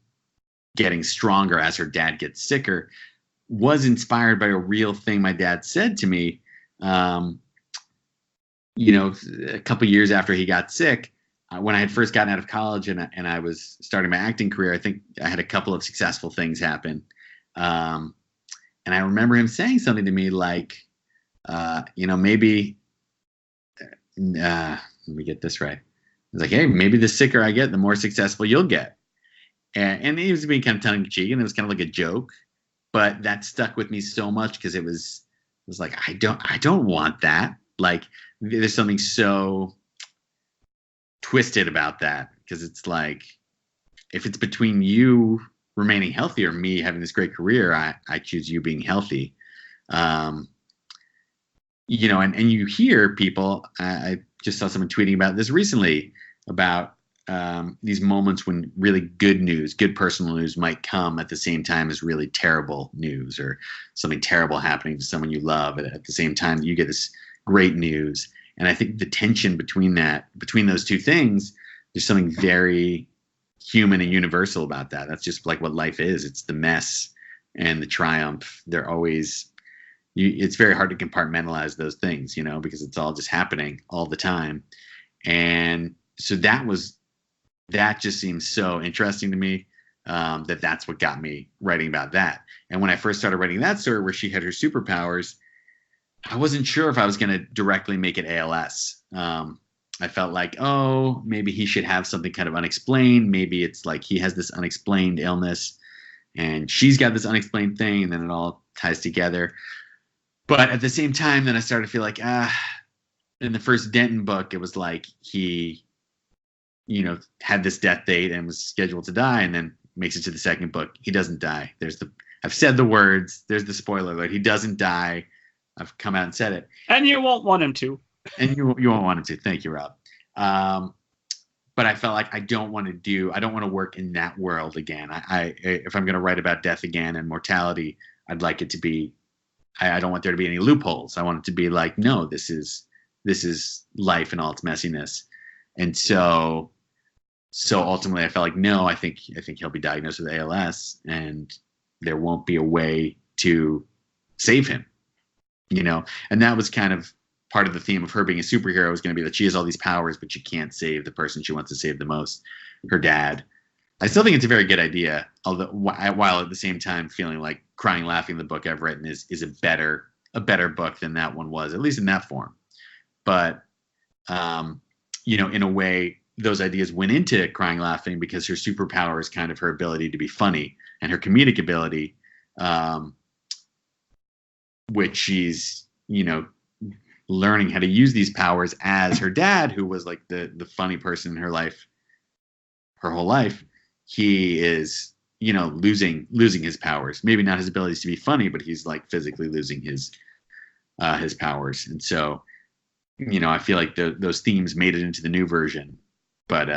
getting stronger as her dad gets sicker, was inspired by a real thing my dad said to me. A couple years after he got sick, when I had first gotten out of college and I was starting my acting career, I think I had a couple of successful things happen. And I remember him saying something to me like, maybe, let me get this right. He's like, hey, maybe the sicker I get, the more successful you'll get. And he was being kind of tongue-in-cheek, and it was kind of like a joke, but that stuck with me so much, because it was like, I don't want that. Like, there's something so twisted about that, because it's like, if it's between you remaining healthy or me having this great career, I choose you being healthy. And you hear people, I just saw someone tweeting about this recently, about these moments when really good news, good personal news might come at the same time as really terrible news, or something terrible happening to someone you love at the same time that you get this great news. And I think the tension between those two things, there's something very human and universal about that. That's just like what life is. It's the mess and the triumph. They're always, it's very hard to compartmentalize those things, because it's all just happening all the time. And so that just seems so interesting to me, that's what got me writing about that. And when I first started writing that story where she had her superpowers, I wasn't sure if I was going to directly make it ALS. I felt like, maybe he should have something kind of unexplained. Maybe it's like he has this unexplained illness and she's got this unexplained thing, and then it all ties together. But at the same time, then I started to feel like, in the first Denton book, it was like he, had this death date and was scheduled to die, and then makes it to the second book. He doesn't die. I've said the words. There's the spoiler alert. He doesn't die. I've come out and said it. And you won't want him to. And you won't want him to. Thank you, Rob. But I felt like I don't want to work in that world again. If I'm going to write about death again and mortality, I'd like it to be, I don't want there to be any loopholes. I want it to be like, no, this is life in all its messiness. And so ultimately I felt like, no, I think he'll be diagnosed with ALS, and there won't be a way to save him, and that was kind of part of the theme of her being a superhero, was going to be that she has all these powers, but she can't save the person she wants to save the most, her dad. I still think it's a very good idea, although while at the same time feeling like Crying Laughing, the book I've written, is a better book than that one was, at least in that form. But in a way, those ideas went into Crying Laughing because her superpower is kind of her ability to be funny and her comedic ability, which she's, learning how to use these powers as her dad, who was like the funny person in her life, her whole life. He is, losing his powers. Maybe not his abilities to be funny, but he's like physically losing his powers. And so, I feel like those themes made it into the new version, but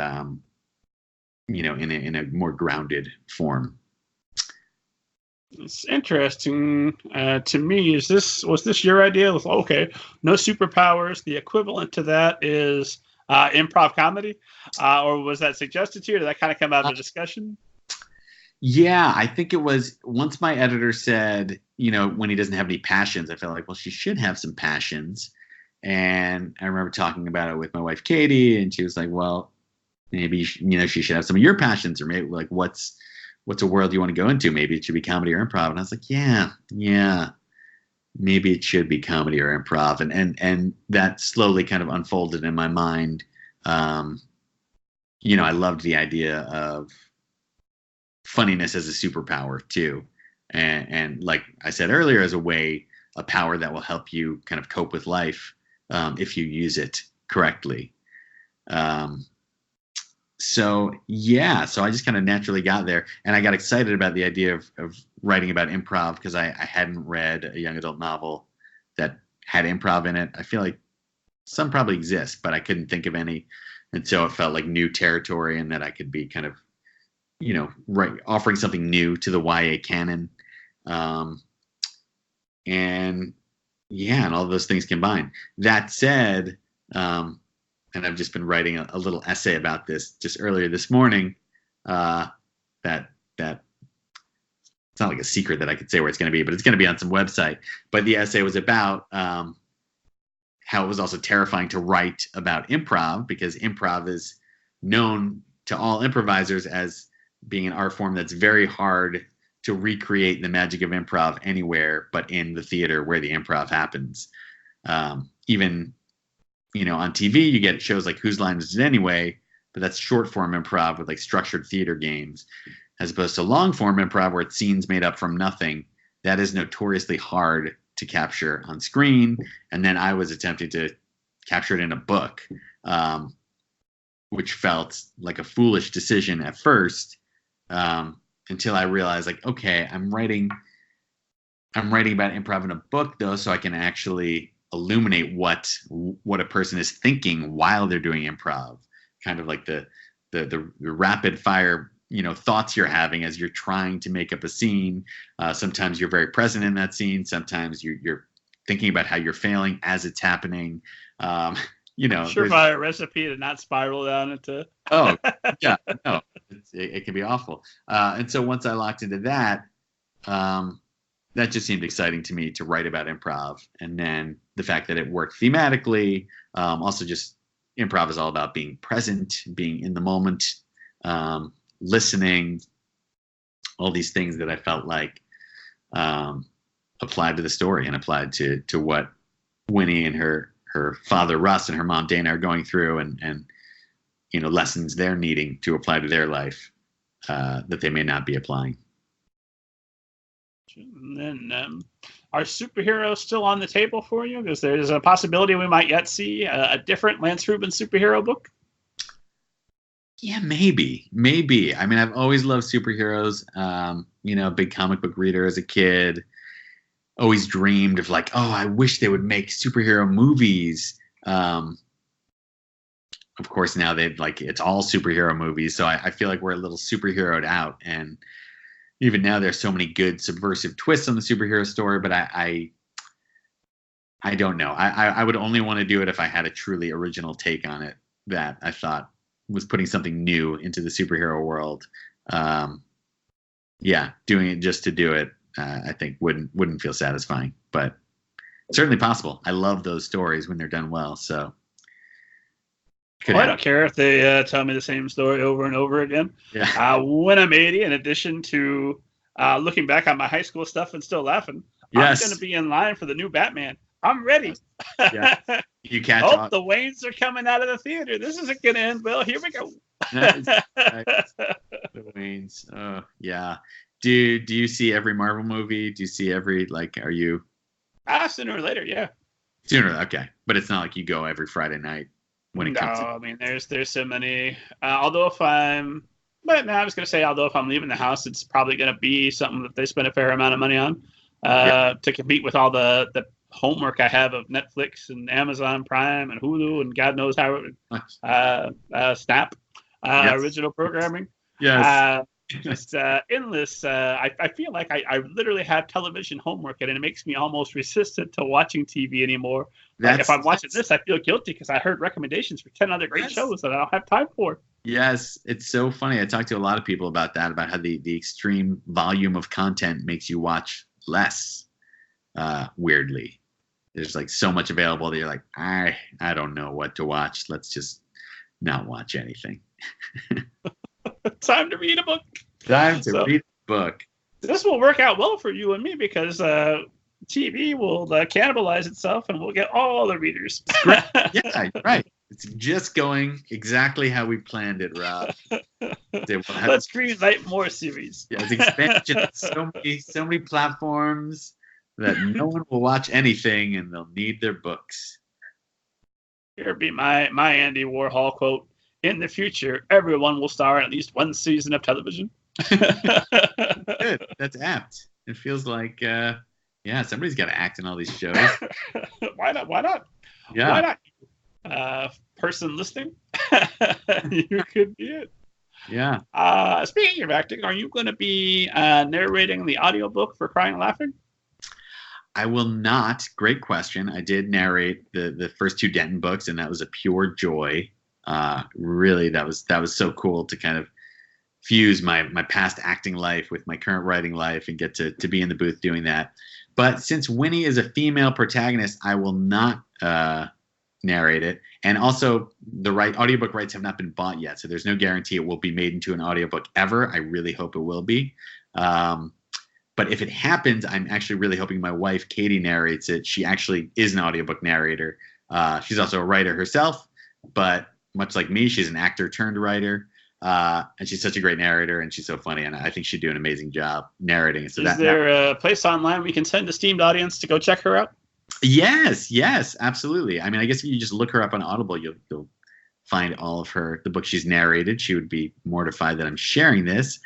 in a more grounded form. It's interesting to me. Was this your idea? Okay, no superpowers. The equivalent to that is improv comedy, or was that suggested to you? Or did that kind of come out of the discussion? Yeah, I think it was once my editor said, when he doesn't have any passions, I felt like, well, she should have some passions. And I remember talking about it with my wife, Katie, and she was like, well, maybe, she should have some of your passions, or maybe like, what's a world you want to go into? Maybe it should be comedy or improv. And I was like, yeah, maybe it should be comedy or improv. And that slowly kind of unfolded in my mind. I loved the idea of funniness as a superpower too. And like I said earlier, as a power that will help you kind of cope with life if you use it correctly. So I just kind of naturally got there, and I got excited about the idea of writing about improv because I hadn't read a young adult novel that had improv in it. I feel like some probably exist, but I couldn't think of any. And so it felt like new territory, and that I could be kind of, offering something new to the YA canon. And all those things combined. That said, and I've just been writing a little essay about this just earlier this morning. That it's not like a secret that I could say where it's going to be, but it's going to be on some website. But the essay was about how it was also terrifying to write about improv, because improv is known to all improvisers as being an art form that's very hard to recreate the magic of improv anywhere but in the theater where the improv happens. Even on TV, you get shows like Whose Line Is It Anyway? But that's short form improv with like structured theater games, as opposed to long form improv where it's scenes made up from nothing. That is notoriously hard to capture on screen. And then I was attempting to capture it in a book, which felt like a foolish decision at first, until I realized, like, okay, I'm writing about improv in a book though, so I can actually illuminate what a person is thinking while they're doing improv, kind of like the rapid fire thoughts you're having as you're trying to make up a scene. Sometimes you're very present in that scene, sometimes you're thinking about how you're failing as it's happening. Surefire recipe to not spiral down into it can be awful. And so once I locked into that, that just seemed exciting to me to write about improv. And then the fact that it worked thematically, also just improv is all about being present, being in the moment, listening, all these things that I felt like applied to the story and applied to what Winnie and her father Russ and her mom Dana are going through, and lessons they're needing to apply to their life that they may not be applying. And then, are superheroes still on the table for you? Because there's a possibility we might yet see a different Lance Rubin superhero book. Yeah, maybe. I mean, I've always loved superheroes. Big comic book reader as a kid. Always dreamed of like, I wish they would make superhero movies. Of course, now it's all superhero movies. So I feel like we're a little superheroed out. And even now there's so many good subversive twists on the superhero story, but I don't know. I would only want to do it if I had a truly original take on it that I thought was putting something new into the superhero world. Doing it just to do it, I think wouldn't feel satisfying, but certainly possible. I love those stories when they're done well. So I don't care if they tell me the same story over and over again. Yeah. When I'm 80, in addition to looking back on my high school stuff and still laughing, yes, I'm going to be in line for the new Batman. I'm ready. Yeah. You catch Oh, on. the Waynes are coming out of the theater. This isn't going to end well. Here we go. Nice. The Waynes. Oh, yeah. Do you see every Marvel movie? Do you see every, like, are you? Sooner or later, yeah. Sooner, okay. But it's not like you go every Friday night when it comes to. I mean, there's so many. Although if I'm leaving the house, it's probably going to be something that they spend a fair amount of money on to compete with all the homework I have of Netflix and Amazon Prime and Hulu and God knows how Snap original programming. Yes. Just endless. I feel like I literally have television homework, and it makes me almost resistant to watching TV anymore. Like if I'm watching this, I feel guilty because I heard recommendations for 10 other great shows that I don't have time for. Yes, it's so funny. I talked to a lot of people about that, about how the extreme volume of content makes you watch less. Weirdly, there's like so much available that you're like, I don't know what to watch. Let's just not watch anything. Time to read a book. Read a book. This will work out well for you and me because TV will cannibalize itself and we'll get all the readers. Yeah, right. It's just going exactly how we planned it, Rob. Let's greenlight more series. Yeah, it's expansion. so many platforms that no one will watch anything and they'll need their books. Here be my Andy Warhol quote. In the future, everyone will star in at least one season of television. Good. That's apt. It feels like, somebody's got to act in all these shows. Why not? Yeah. Why not? Person listening, you could be it. Yeah. Speaking of acting, are you going to be narrating the audiobook for Crying and Laughing? I will not. Great question. I did narrate the first two Denton books, and that was a pure joy. Really, that was so cool to kind of fuse my past acting life with my current writing life and get to be in the booth doing that. But since Winnie is a female protagonist, I will not narrate it. And also, the audiobook rights have not been bought yet, so there's no guarantee it will be made into an audiobook ever. I really hope it will be. But if it happens, I'm actually really hoping my wife, Katie, narrates it. She actually is an audiobook narrator. She's also a writer herself, but much like me, she's an actor turned writer. And she's such a great narrator, and she's so funny, and I think she'd do an amazing job narrating. So is there a place online we can send the esteemed audience to go check her out? Yes, absolutely. I mean, I guess if you just look her up on Audible, you'll find all of the books she's narrated. She would be mortified that I'm sharing this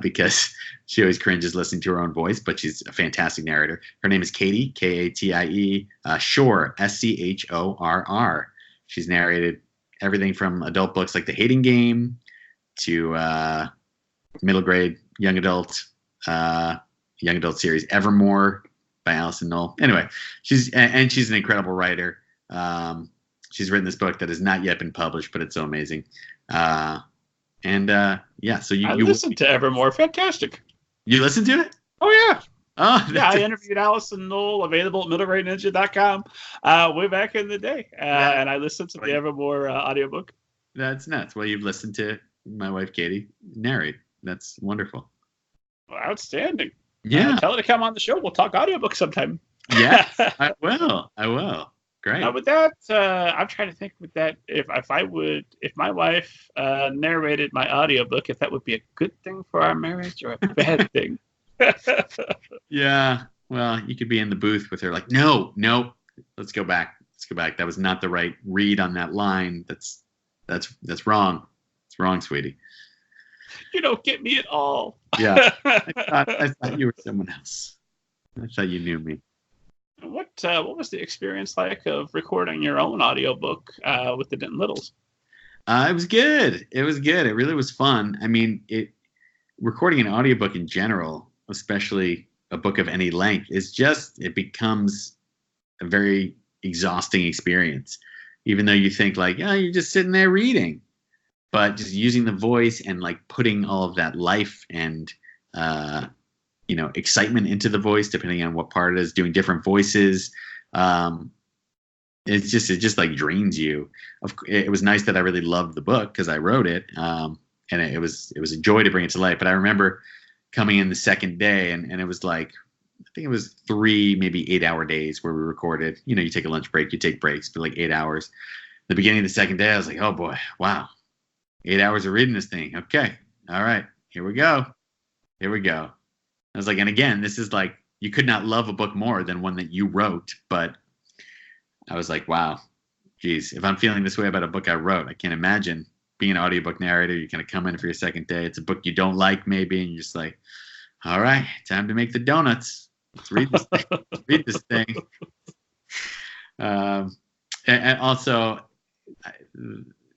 because she always cringes listening to her own voice, but she's a fantastic narrator. Her name is Katie, Katie, Schorr, Schorr. She's narrated everything from adult books like The Hating Game to middle grade young adult series Evermore by Alison Knoll. Anyway, she's an incredible writer. She's written this book that has not yet been published, but it's so amazing. So I listened to Evermore. Fantastic. You listened to it? Oh yeah. Oh yeah, I interviewed Alison Knoll, available at middlegradeninja.com way back in the day, and I listened to the Evermore audiobook. That's nuts. Well, you've listened to my wife Katie narrate. That's wonderful. Well, outstanding. Yeah. Tell her to come on the show. We'll talk audiobook sometime. Yeah, I will. Great. Now with that, I'm trying to think with that if my wife narrated my audiobook, if that would be a good thing for our marriage or a bad thing. Yeah. Well, you could be in the booth with her like, no, let's go back. That was not the right read on that line. That's wrong. It's wrong, sweetie. You don't get me at all. Yeah. I thought you were someone else. I thought you knew me. What was the experience like of recording your own audiobook with the Denton Littles? It was good. It really was fun. I mean, recording an audiobook in general, especially a book of any length, it becomes a very exhausting experience. Even though you think like, you're just sitting there reading, but just using the voice and like putting all of that life and excitement into the voice, depending on what part it is, doing different voices. It just like drains you. It was nice that I really loved the book because I wrote it. And it was a joy to bring it to life. But I remember coming in the second day and it was like think it was 3, maybe 8-hour days where we recorded. You know, you take a lunch break, you take breaks for like 8 hours. The beginning of the second day, I was like, oh boy, wow, 8 hours of reading this thing. Okay, all right, here we go. Here we go. I was like, and again, this is like, you could not love a book more than one that you wrote. But I was like, wow, geez, if I'm feeling this way about a book I wrote, I can't imagine being an audiobook narrator. You're going to come in for your second day. It's a book you don't like, maybe, and you're just like, all right, time to make the donuts. Let's read this thing. Let's read this thing. And also,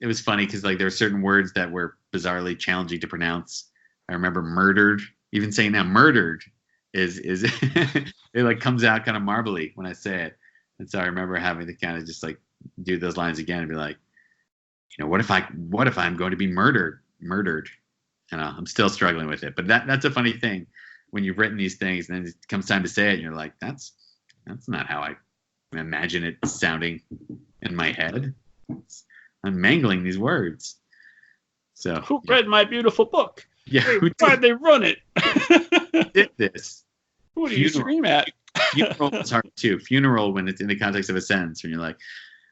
it was funny because like there were certain words that were bizarrely challenging to pronounce. I remember murdered. Even saying that murdered is it like comes out kind of marbly when I say it. And so I remember having to kind of just like do those lines again and be like, you know, what if I'm going to be murdered? I know, I'm still struggling with it, but that's a funny thing when you've written these things and then it comes time to say it and you're like, that's not how I imagine it sounding in my head. I'm mangling these words. So who read my beautiful book? Yeah, why'd they run it? Did this? Who do you scream at? Funeral is hard too. Funeral, when it's in the context of a sentence, when you're like,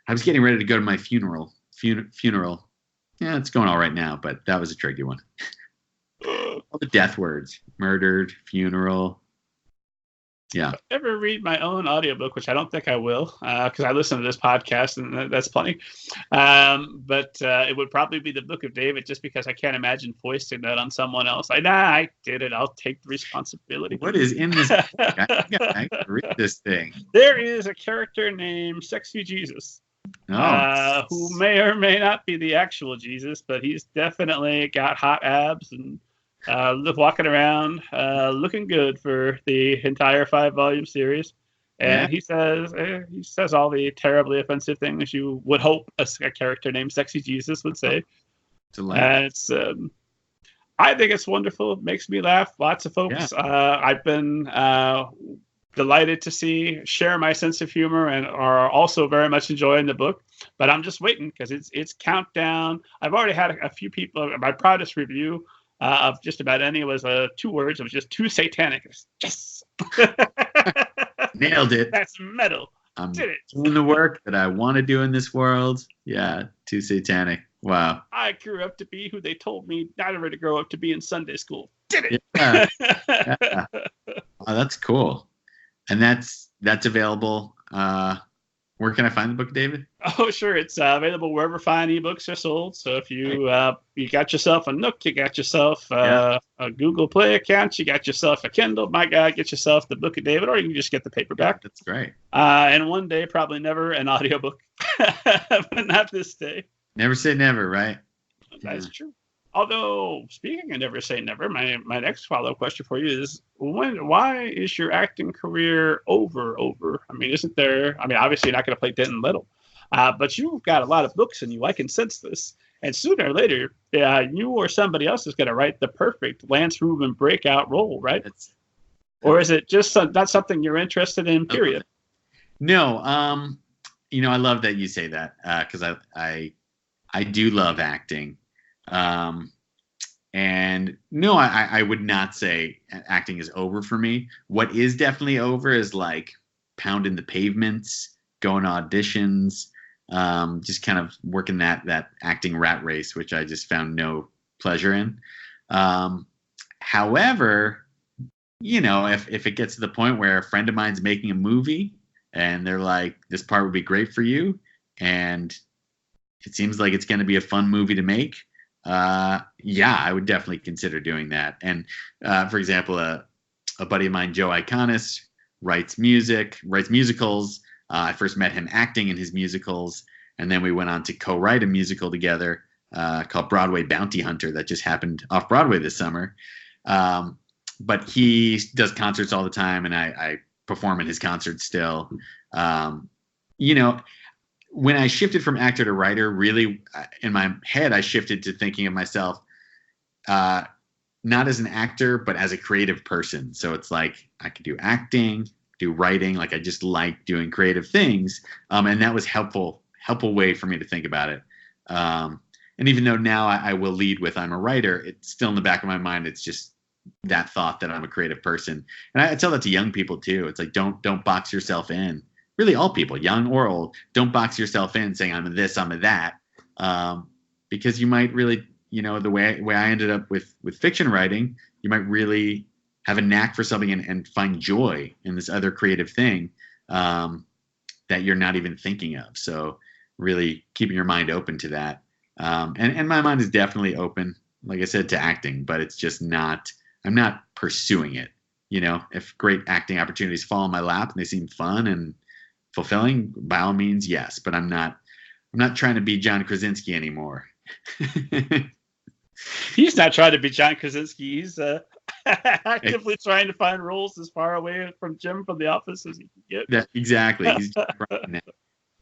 I was getting ready to go to my funeral. Funeral. Yeah, it's going all right now, but that was a tricky one. All the death words. Murdered, funeral. Yeah. If I ever read my own audiobook, which I don't think I will, because I listen to this podcast and that's plenty. But it would probably be the Book of David, just because I can't imagine foisting that on someone else. I did it. I'll take the responsibility. What is in this book? I can read this thing. There is a character named Sexy Jesus. Who may or may not be the actual Jesus, but he's definitely got hot abs and walking around looking good for the entire 5-volume series. And he says all the terribly offensive things you would hope a character named Sexy Jesus would say. And it's I think it's wonderful. It makes me laugh. Lots of folks I've been delighted to share my sense of humor and are also very much enjoying the book. But I'm just waiting because it's countdown. I've already had a few people. My proudest review of just about any was 2 words. It was just too satanic. Yes, nailed it. That's metal. I'm Did it. doing the work that I want to do in this world. Yeah, too satanic. Wow. I grew up to be who they told me not ever to grow up to be in Sunday school. Did it. Yeah. Oh, that's cool. And that's available. Where can I find the book, David? Oh, sure. It's available wherever fine ebooks are sold. So if you you got yourself a Nook, you got yourself a Google Play account, you got yourself a Kindle, my God, get yourself the Book of David, or you can just get the paperback. Yeah, that's great. And one day, probably never, an audiobook. But not this day. Never say never, right? That's true. Although, speaking of never say never, my next follow-up question for you is, why is your acting career over? I mean, isn't there, obviously you're not going to play Denton Little, but you've got a lot of books in you. I can sense this. And sooner or later, you or somebody else is going to write the perfect Lance Rubin breakout role, right? Or is it just not something you're interested in, period? No. I love that you say that because I do love acting. And no, I would not say acting is over for me. What is definitely over is like pounding the pavements, going to auditions, just kind of working that acting rat race, which I just found no pleasure in. However, if it gets to the point where a friend of mine's making a movie and they're like, this part would be great for you, and it seems like it's going to be a fun movie to make, I would definitely consider doing that. And for example, a buddy of mine, Joe Iconis, writes musicals. I first met him acting in his musicals, and then we went on to co-write a musical together called Broadway Bounty Hunter that just happened off Broadway this summer. But he does concerts all the time, and I perform in his concerts still. When I shifted from actor to writer, really in my head, I shifted to thinking of myself not as an actor, but as a creative person. So it's like I could do acting, do writing. Like I just like doing creative things. And that was helpful way for me to think about it. And even though now I will lead with I'm a writer, it's still in the back of my mind. It's just that thought that I'm a creative person. And I tell that to young people too. It's like, don't box yourself in. Really, all people, young or old, don't box yourself in saying I'm a this, I'm a that, because you might really, the way I ended up with fiction writing, you might really have a knack for something and find joy in this other creative thing that you're not even thinking of. So really keeping your mind open to that. And my mind is definitely open, like I said, to acting, but it's just not, I'm not pursuing it. If great acting opportunities fall in my lap and they seem fun and fulfilling, by all means, yes. But I'm not trying to be John Krasinski anymore. He's not trying to be John Krasinski. He's actively trying to find roles as far away from Jim from The Office as he can get. Exactly. He's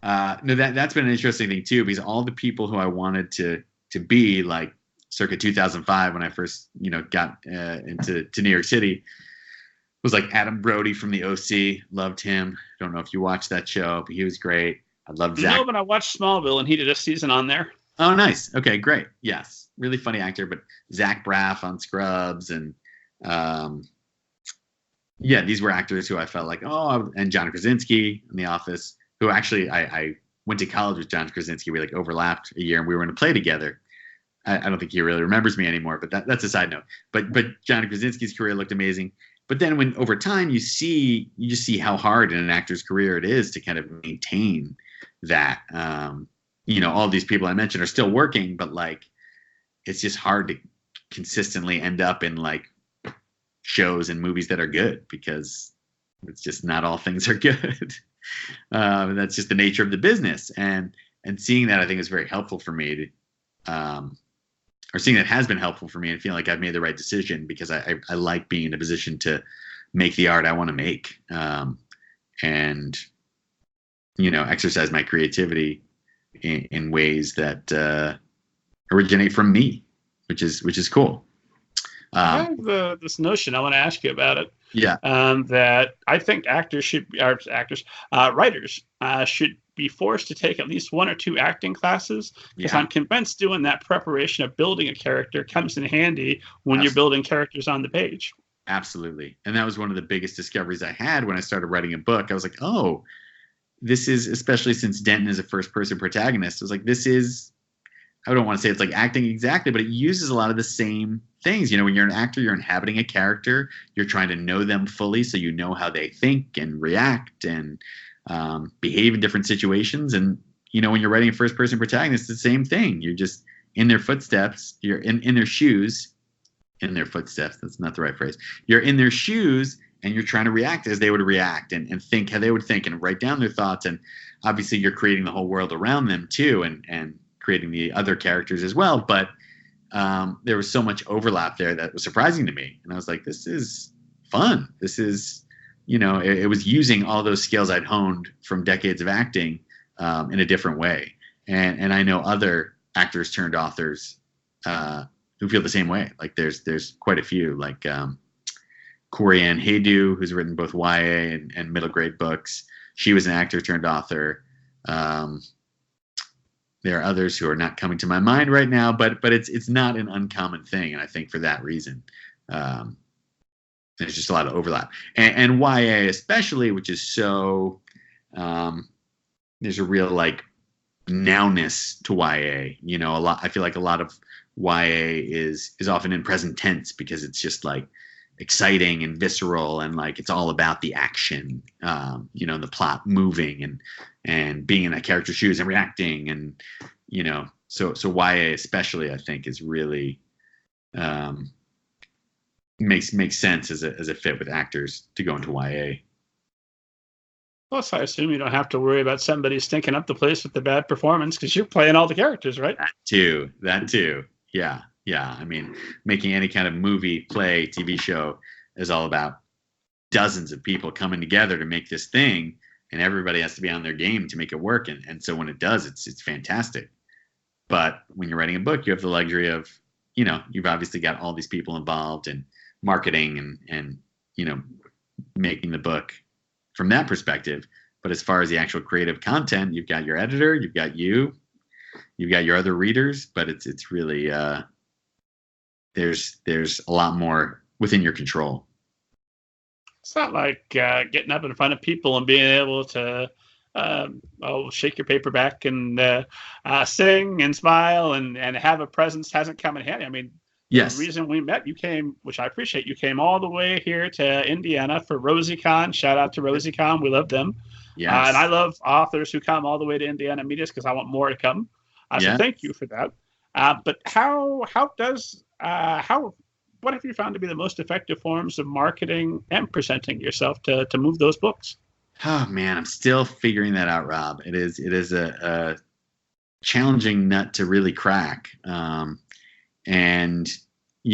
no, that's been an interesting thing too, because all the people who I wanted to be, like circa 2005 when I first got into New York City, was like Adam Brody from the OC. Loved him. Don't know if you watched that show, but he was great. I loved Zach. No, but I watched Smallville and he did a season on there. Oh, nice. Okay, great. Yes, really funny actor. But Zach Braff on Scrubs, and these were actors who I felt like, and John Krasinski in The Office, who actually I went to college with John Krasinski. We like overlapped a year and we were in a play together. I don't think he really remembers me anymore, but that's a side note. But John Krasinski's career looked amazing. But then when over time you just see how hard in an actor's career it is to kind of maintain that. All these people I mentioned are still working, but like it's just hard to consistently end up in like shows and movies that are good, because it's just not all things are good. That's just the nature of the business. And seeing that, I think, is very helpful for me or seeing that has been helpful for me and feeling like I've made the right decision, because I like being in a position to make the art I want to make, and exercise my creativity in ways that originate from me, which is cool. I have this notion. I want to ask you about it. Yeah. That I think writers should be forced to take at least 1 or 2 acting classes, because I'm convinced doing that preparation of building a character comes in handy when you're building characters on the page. Absolutely. And that was one of the biggest discoveries I had when I started writing a book. I was like, oh, this is, especially since Denton is a first-person protagonist, I was like, this is, I don't want to say it's like acting exactly, but it uses a lot of the same things. When you're an actor, you're inhabiting a character. You're trying to know them fully so you know how they think and react and behave in different situations. And, when you're writing a first-person protagonist, it's the same thing. You're just in their footsteps. You're in their shoes. In their footsteps. That's not the right phrase. You're in their shoes, and you're trying to react as they would react and think how they would think and write down their thoughts. And obviously, you're creating the whole world around them, too, and creating the other characters as well. But there was so much overlap there that was surprising to me. And I was like, this is fun. This is, it was using all those skills I'd honed from decades of acting in a different way. And I know other actors turned authors who feel the same way. Like there's quite a few, like Corey Ann Haydu, who's written both YA and middle grade books. She was an actor turned author. There are others who are not coming to my mind right now, but it's not an uncommon thing, and I think for that reason, there's just a lot of overlap. And YA especially, which is so there's a real like nowness to YA. A lot. I feel like a lot of YA is often in present tense because it's just like exciting and visceral and like it's all about the action, the plot moving and being in that character's shoes and reacting and so YA especially I think is really makes sense as a fit with actors to go into YA. Plus, I assume you don't have to worry about somebody stinking up the place with the bad performance because you're playing all the characters, right? That too. Yeah. I mean, making any kind of movie, play, TV show is all about dozens of people coming together to make this thing, and everybody has to be on their game to make it work. And so when it does, it's fantastic. But when you're writing a book, you have the luxury of, you've obviously got all these people involved in marketing and making the book from that perspective. But as far as the actual creative content, you've got your editor, you've got you've got your other readers, but it's really there's a lot more within your control. It's not like getting up in front of people and being able to shake your paperback and sing and smile and have a presence hasn't come in handy. I mean, Yes. The reason we met, you came, which I appreciate, you came all the way here to Indiana for RosieCon. Shout out to RosieCon. We love them. Yes. And I love authors who come all the way to Indiana meet us because I want more to come. So thank you for that. But what have you found to be the most effective forms of marketing and presenting yourself to move those books? Oh man, I'm still figuring that out, Rob. It is a challenging nut to really crack. And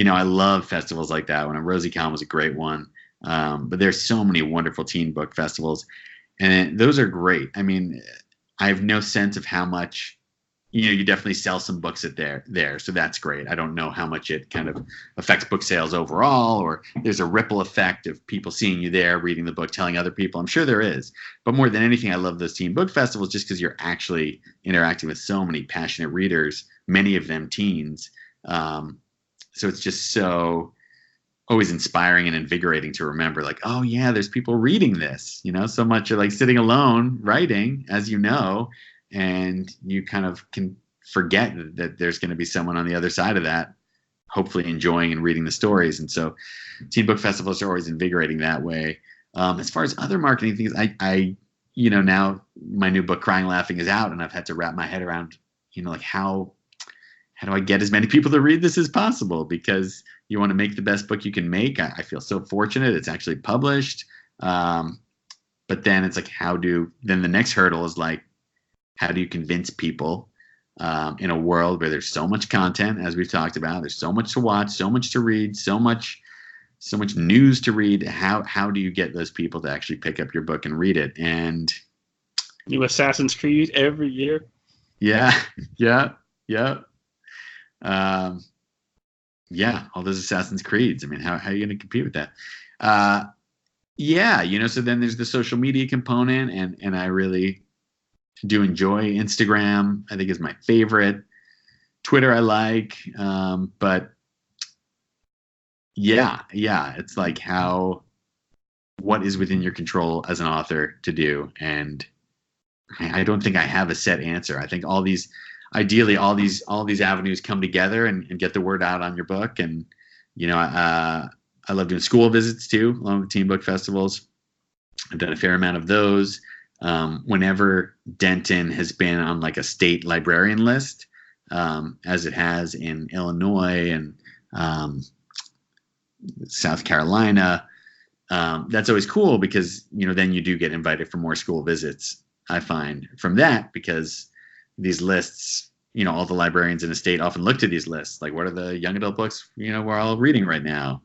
I love festivals like that. When RosieCon was a great one. But there's so many wonderful teen book festivals, and those are great. I mean, I have no sense of how much. You definitely sell some books at there, so that's great. I don't know how much it kind of affects book sales overall, or there's a ripple effect of people seeing you there, reading the book, telling other people. I'm sure there is. But more than anything, I love those teen book festivals just because you're actually interacting with so many passionate readers, many of them teens. So it's just so always inspiring and invigorating to remember, like, oh yeah, there's people reading this. So much of like sitting alone writing, as and you kind of can forget that there's going to be someone on the other side of that, hopefully enjoying and reading the stories. And so teen book festivals are always invigorating that way. As far as other marketing things, I now my new book, Crying Laughing, is out, and I've had to wrap my head around, like how do I get as many people to read this as possible? Because you want to make the best book you can make. I feel so fortunate. It's actually published. But then it's like, then the next hurdle is like, how do you convince people in a world where there's so much content, as we've talked about, there's so much to watch, so much to read, so much news to read. How do you get those people to actually pick up your book and read it? And new Assassin's Creed every year. Yeah. All those Assassin's Creeds. I mean, how are you going to compete with that? So then there's the social media component, and I really do enjoy Instagram. I think is my favorite. Twitter I like, but it's like what is within your control as an author to do, and I don't think I have a set answer. I think ideally all these avenues come together and get the word out on your book. And I love doing school visits too, along with teen book festivals. I've done a fair amount of those. Whenever Denton has been on like a state librarian list, as it has in Illinois and South Carolina, that's always cool because then you do get invited for more school visits. I find from that, because these lists, all the librarians in the state often look to these lists, like what are the young adult books we're all reading right now.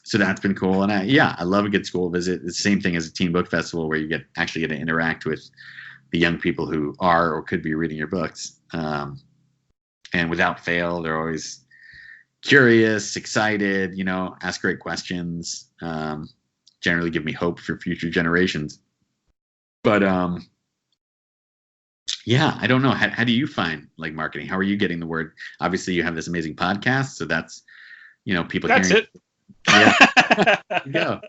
So that's been cool. And I love a good school visit. It's the same thing as a teen book festival where you actually get to interact with the young people who are or could be reading your books. And without fail, they're always curious, excited, ask great questions, generally give me hope for future generations. But I don't know. How do you find like marketing? How are you getting the word? Obviously, you have this amazing podcast, so that's people. That's hearing. it. Yeah. Go.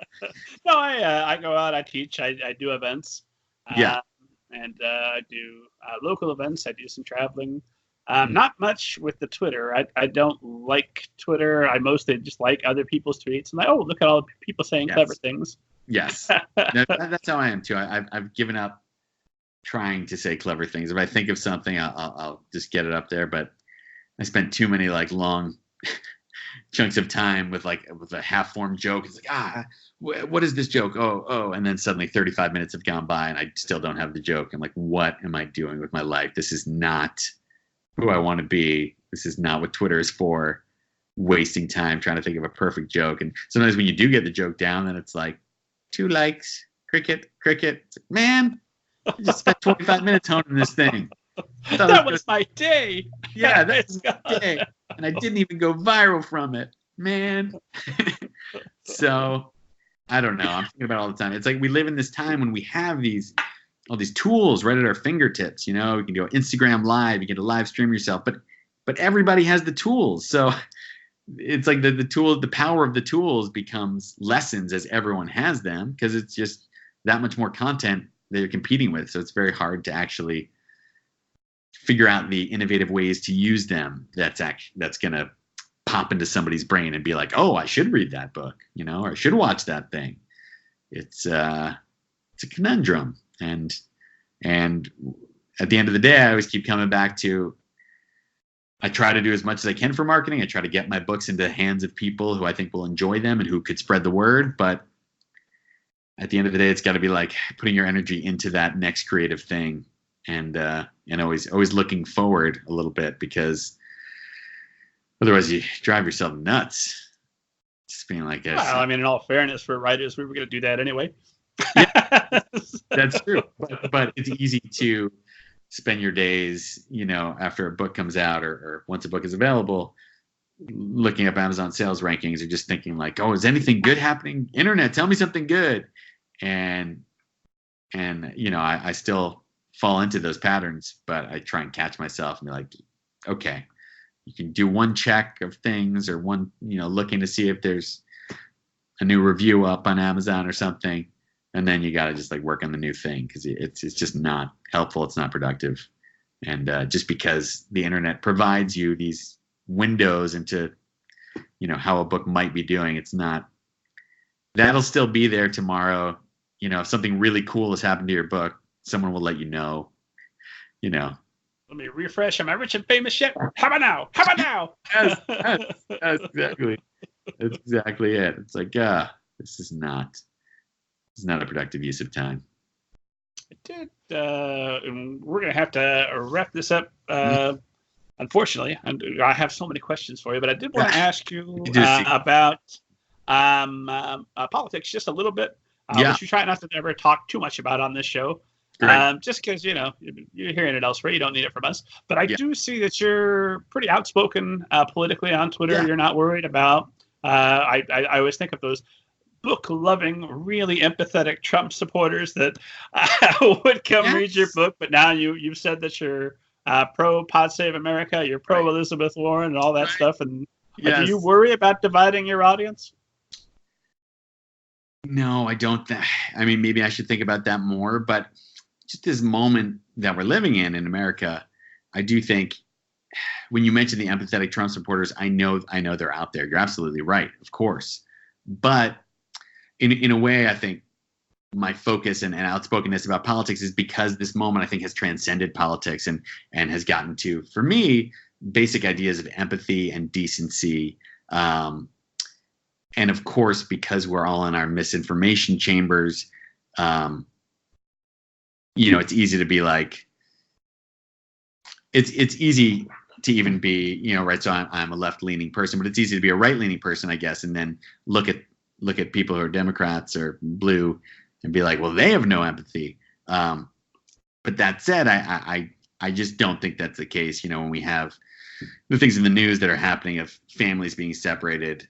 No, I go out. I teach. I do events. Yeah. And I do local events. I do some traveling. Not much with the Twitter. I don't like Twitter. I mostly just like other people's tweets. I'm like, oh, look at all the people saying clever things. Yes. That's how I am too. I've given up trying to say clever things. If I think of something, I'll just get it up there. But I spent too many like long chunks of time with a half-formed joke. It's like, what is this joke? Oh, and then suddenly 35 minutes have gone by and I still don't have the joke. I'm like, what am I doing with my life? This is not who I want to be. This is not what Twitter is for. Wasting time trying to think of a perfect joke. And sometimes when you do get the joke down, then it's like 2 likes, cricket. It's like, man, I just spent 25 minutes honing this thing. That was my day. Yeah, that's my day. And I didn't even go viral from it, man. So I don't know. I'm thinking about it all the time. It's like we live in this time when we have all these tools right at our fingertips. You can go Instagram Live, you get to live stream yourself, but everybody has the tools. So it's like the power of the tools becomes lessens as everyone has them, because it's just that much more content that you're competing with. So it's very hard to actually figure out the innovative ways to use them. That's going to pop into somebody's brain and be like, oh, I should read that book, or I should watch that thing. It's a conundrum. And at the end of the day, I always keep coming back to, I try to do as much as I can for marketing. I try to get my books into the hands of people who I think will enjoy them and who could spread the word. But at the end of the day, it's got to be like putting your energy into that next creative thing, and always looking forward a little bit, because otherwise you drive yourself nuts. Just being like, well, I mean, in all fairness, for writers, we were going to do that anyway. Yeah, that's true. But it's easy to spend your days, after a book comes out or once a book is available, looking up Amazon sales rankings or just thinking like, oh, is anything good happening? Internet, tell me something good. And I still fall into those patterns, but I try and catch myself and be like, okay, you can do one check of things, or one, looking to see if there's a new review up on Amazon or something. And then you got to just like work on the new thing, because it's just not helpful. It's not productive. And just because the internet provides you these windows into, how a book might be doing, it's not, that'll still be there tomorrow. If something really cool has happened to your book, someone will let you know. Let me refresh. Am I rich and famous yet? How about now? How about now? Yes, exactly. That's exactly it. It's like, this is not a productive use of time. I did. And we're going to have to wrap this up. Unfortunately, and I have so many questions for you, but I did want to ask you about politics just a little bit, which we try not to ever talk too much about on this show. Just because, you're hearing it elsewhere. You don't need it from us. But I do see that you're pretty outspoken politically on Twitter. Yeah. You're not worried about, I always think of those book-loving, really empathetic Trump supporters that would come read your book. But now you've said that you're pro Pod Save America, you're pro Elizabeth Warren and all that stuff. And do you worry about dividing your audience? No, I don't. I mean, maybe I should think about that more, but just this moment that we're living in America, I do think when you mention the empathetic Trump supporters, I know they're out there. You're absolutely right, of course. But in a way, I think my focus and outspokenness about politics is because this moment, I think, has transcended politics and has gotten to, for me, basic ideas of empathy and decency. And of course, because we're all in our misinformation chambers, it's easy to be like, it's easy to even be, right. So I'm a left-leaning person, but it's easy to be a right-leaning person, I guess, and then look at people who are Democrats or blue and be like, well, they have no empathy. But that said, I just don't think that's the case. When we have the things in the news that are happening of families being separated,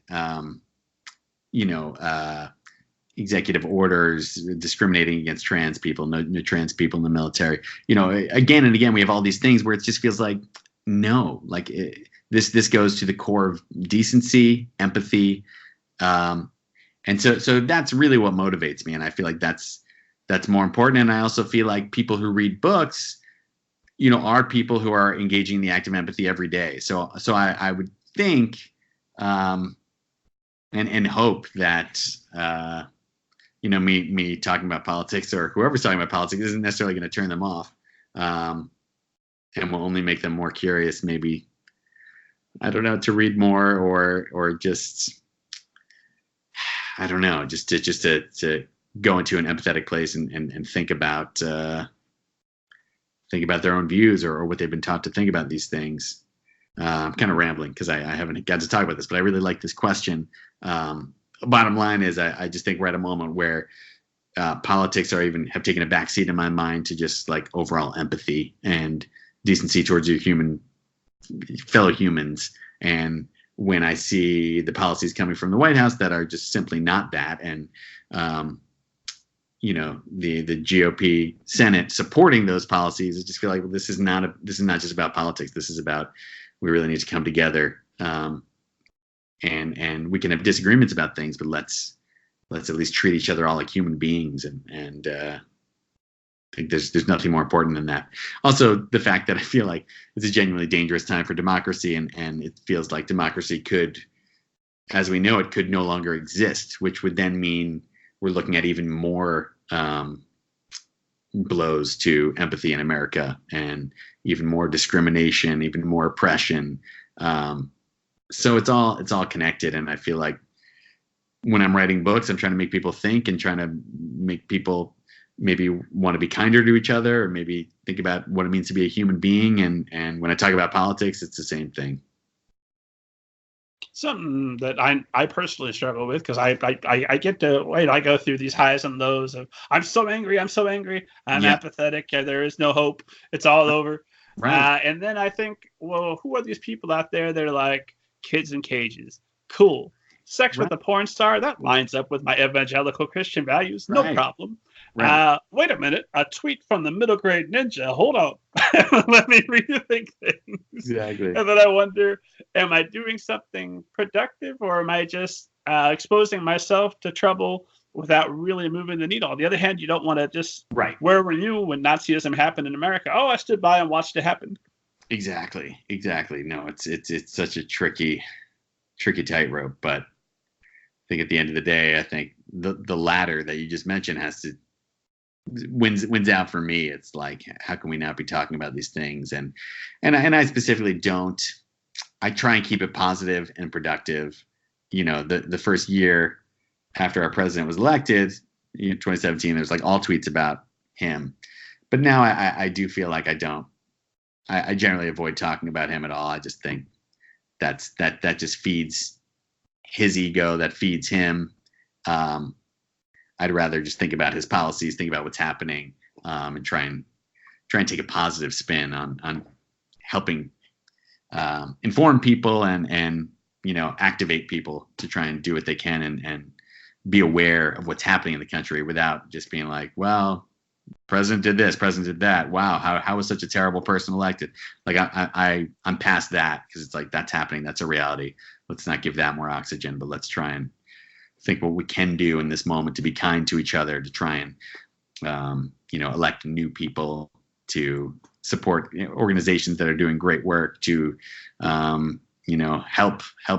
executive orders discriminating against trans people, no trans people in the military, again and again, we have all these things where it just feels like, no, like this goes to the core of decency, empathy. And so that's really what motivates me. And I feel like that's more important. And I also feel like people who read books, are people who are engaging in the act of empathy every day. So I would think, and hope that, me talking about politics or whoever's talking about politics isn't necessarily going to turn them off. And will only make them more curious, maybe, I don't know, to read more or just, I don't know, just to go into an empathetic place and think about their own views or what they've been taught to think about these things. I'm kind of rambling because I haven't got to talk about this, but I really like this question. Bottom line is I just think we're at a moment where politics have taken a backseat in my mind to just like overall empathy and decency towards your fellow humans. And when I see the policies coming from the White House that are just simply not that, and the GOP Senate supporting those policies, I just feel like, well, this is not just about politics. This is about, we really need to come together and we can have disagreements about things, but let's at least treat each other all like human beings. And I think there's nothing more important than that. Also, the fact that I feel like it's a genuinely dangerous time for democracy, and it feels like democracy could, as we know it, could no longer exist, which would then mean we're looking at even more blows to empathy in America, and even more discrimination, even more oppression. So it's all connected, and I feel like when I'm writing books, I'm trying to make people think and trying to make people maybe want to be kinder to each other, or maybe think about what it means to be a human being. And when I talk about politics, it's the same thing. Something that I personally struggle with, because I get to wait. I go through these highs and lows of I'm so angry, I'm apathetic, there is no hope, it's all over. Right. And then I think, well, who are these people out there that are like kids in cages? Cool. Sex with a porn star, that lines up with my evangelical Christian values. No problem. Right. Wait a minute. A tweet from the middle grade ninja. Hold on. Let me rethink things. Exactly. And then I wonder, am I doing something productive, or am I just exposing myself to trouble without really moving the needle? On the other hand, you don't want to just, where were you when Nazism happened in America? Oh, I stood by and watched it happen. Exactly. No, it's such a tricky tightrope, but I think at the end of the day, I think the latter that you just mentioned wins out for me. It's like, how can we not be talking about these things? And I specifically don't. I try and keep it positive and productive. You know, the first year after our president was elected, 2017, there's like all tweets about him. But now I do feel like I don't. I generally avoid talking about him at all. I just think that just feeds his ego, that feeds him. I'd rather just think about his policies, think about what's happening, and try and take a positive spin on helping inform people and activate people to try and do what they can and be aware of what's happening in the country, without just being like, well, president did this, president did that. Wow, how was such a terrible person elected? Like I'm past that, because it's like, that's happening, that's a reality. Let's not give that more oxygen, but let's try and think what we can do in this moment to be kind to each other, to try and elect new people, to support organizations that are doing great work, to help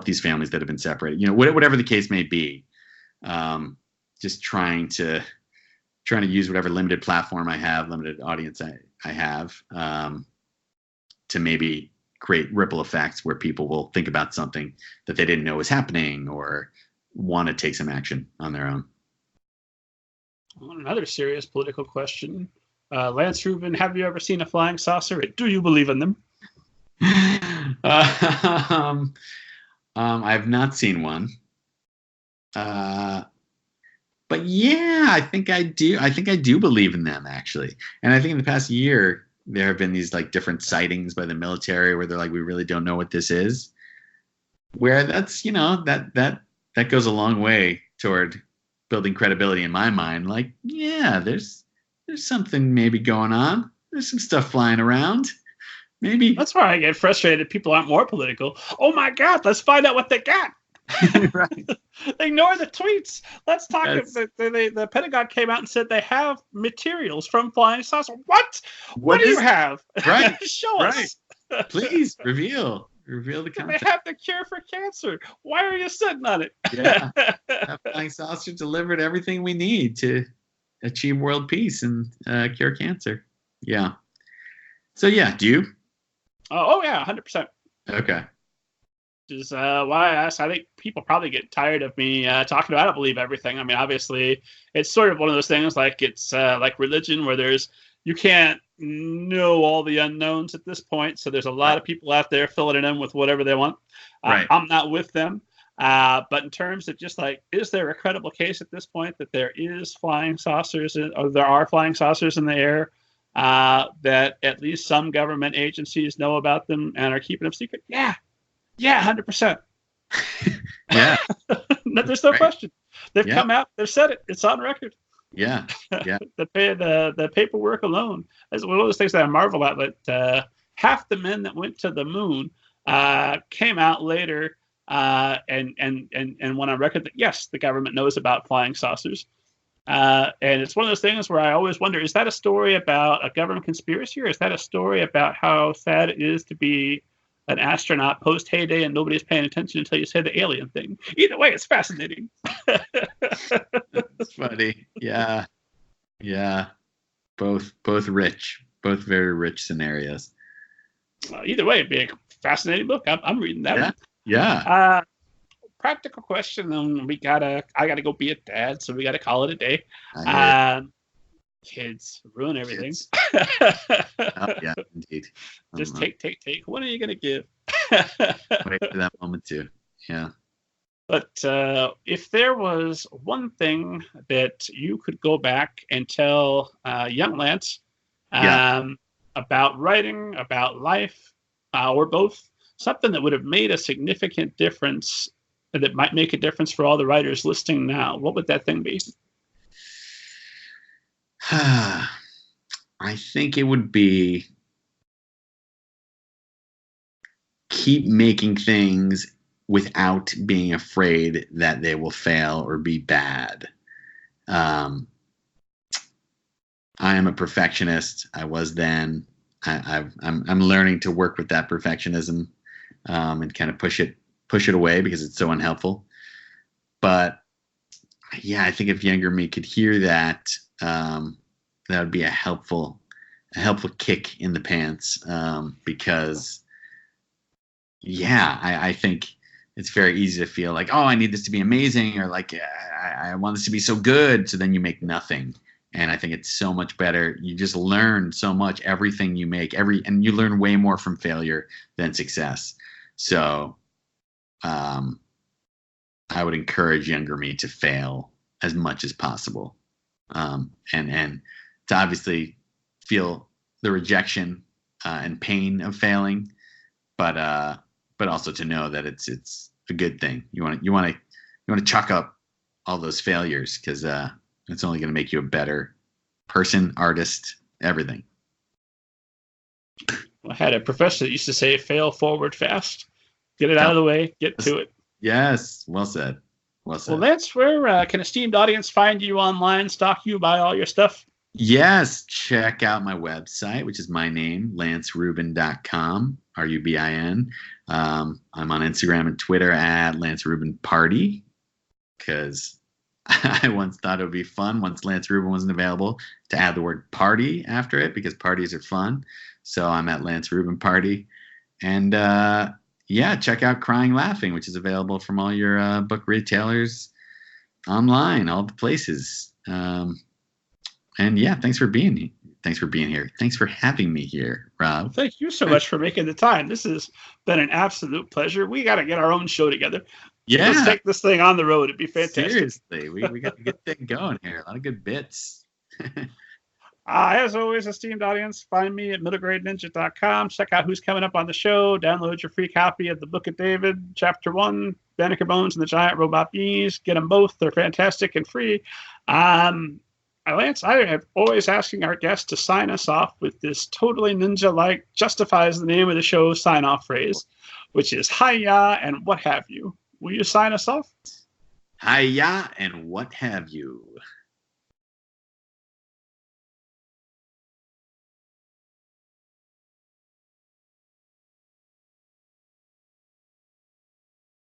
these families that have been separated. Whatever the case may be, just trying to use whatever limited platform I have, limited audience I have, to maybe create ripple effects where people will think about something that they didn't know was happening, or want to take some action on their own. Another serious political question. Lance Rubin, have you ever seen a flying saucer? Do you believe in them? I have not seen one. But yeah, I think I do. I think I do believe in them, actually. And I think in the past year, there have been these like different sightings by the military where they're like, we really don't know what this is. Where that's, that goes a long way toward building credibility in my mind. Like, yeah, there's something maybe going on. There's some stuff flying around. Maybe. That's why I get frustrated. People aren't more political. Oh my God, let's find out what they got. Right. Ignore the tweets. Let's talk. The Pentagon came out and said they have materials from flying saucer. What do you have? Right. Show us. Please reveal the content. They have the cure for cancer. Why are you sitting on it? Yeah. That flying saucer delivered everything we need to achieve world peace and cure cancer. Yeah. So yeah, do you? Oh yeah, 100%. Okay. Which is why I asked. I think people probably get tired of me talking about I don't believe everything. I mean, obviously, it's sort of one of those things like it's like religion, where you can't know all the unknowns at this point. So there's a lot of people out there filling it in with whatever they want. I'm not with them. But in terms of just like, is there a credible case at this point that there is flying saucers, or there are flying saucers in the air, that at least some government agencies know about them and are keeping them secret? Yeah, 100%. Yeah. There's no question. They've come out. They've said it. It's on record. Yeah. The paperwork alone is one of those things that I marvel at. That half the men that went to the moon came out later and went on record that yes, the government knows about flying saucers. And it's one of those things where I always wonder: is that a story about a government conspiracy, or is that a story about how sad it is to be an astronaut post heyday and nobody's paying attention until you say the alien thing? Either way, it's fascinating. It's funny. Yeah. Both rich, both very rich scenarios. Either way, it'd be a fascinating book. I'm reading that one. Yeah. Practical question, and I gotta go be a dad, so we gotta call it a day. Kids ruin everything. Kids. Yeah, indeed. Just take. What are you gonna give? Wait for that moment too. Yeah. But if there was one thing that you could go back and tell young Lance about writing, about life, or both, something that would have made a significant difference, that might make a difference for all the writers listening now, what would that thing be? I think it would be keep making things without being afraid that they will fail or be bad. I am a perfectionist. I was then. I'm learning to work with that perfectionism and kind of push it away because it's so unhelpful. But yeah, I think if younger me could hear that, that would be a helpful kick in the pants, because I think it's very easy to feel like, oh, I need this to be amazing, or like I want this to be so good. So then you make nothing. And I think it's so much better. You just learn so much, everything you make, and you learn way more from failure than success. So I would encourage younger me to fail as much as possible, and to obviously feel the rejection and pain of failing, but also to know that it's a good thing. You want to chalk up all those failures, because it's only going to make you a better person, artist, everything. I had a professor that used to say, "Fail forward fast. Get it out of the way. Get to it." Yes, well said. Well, Lance, where can esteemed audience find you online, stalk you, buy all your stuff? Yes, check out my website, which is my name, lancerubin.com, RUBIN. I'm on Instagram and Twitter at Lance Rubin Party, because I once thought it would be fun, once Lance Rubin wasn't available, to add the word party after it, because parties are fun. So I'm at Lance Rubin Party. And check out Crying Laughing, which is available from all your book retailers online, all the places. And yeah, thanks for being here. Thanks for having me here, Rob. Thank you so much for making the time. This has been an absolute pleasure. We got to get our own show together. Yeah. Let's take this thing on the road. It'd be fantastic. Seriously, we got a good thing going here. A lot of good bits. As always, esteemed audience, find me at middlegradeninja.com. Check out who's coming up on the show. Download your free copy of the Book of David, Chapter 1, Banneker Bones and the Giant Robot Bees. Get them both. They're fantastic and free. Lance, I have always asking our guests to sign us off with this totally ninja-like, justifies the name of the show sign-off phrase, which is hi-ya and what have you. Will you sign us off? Hi-ya and what have you.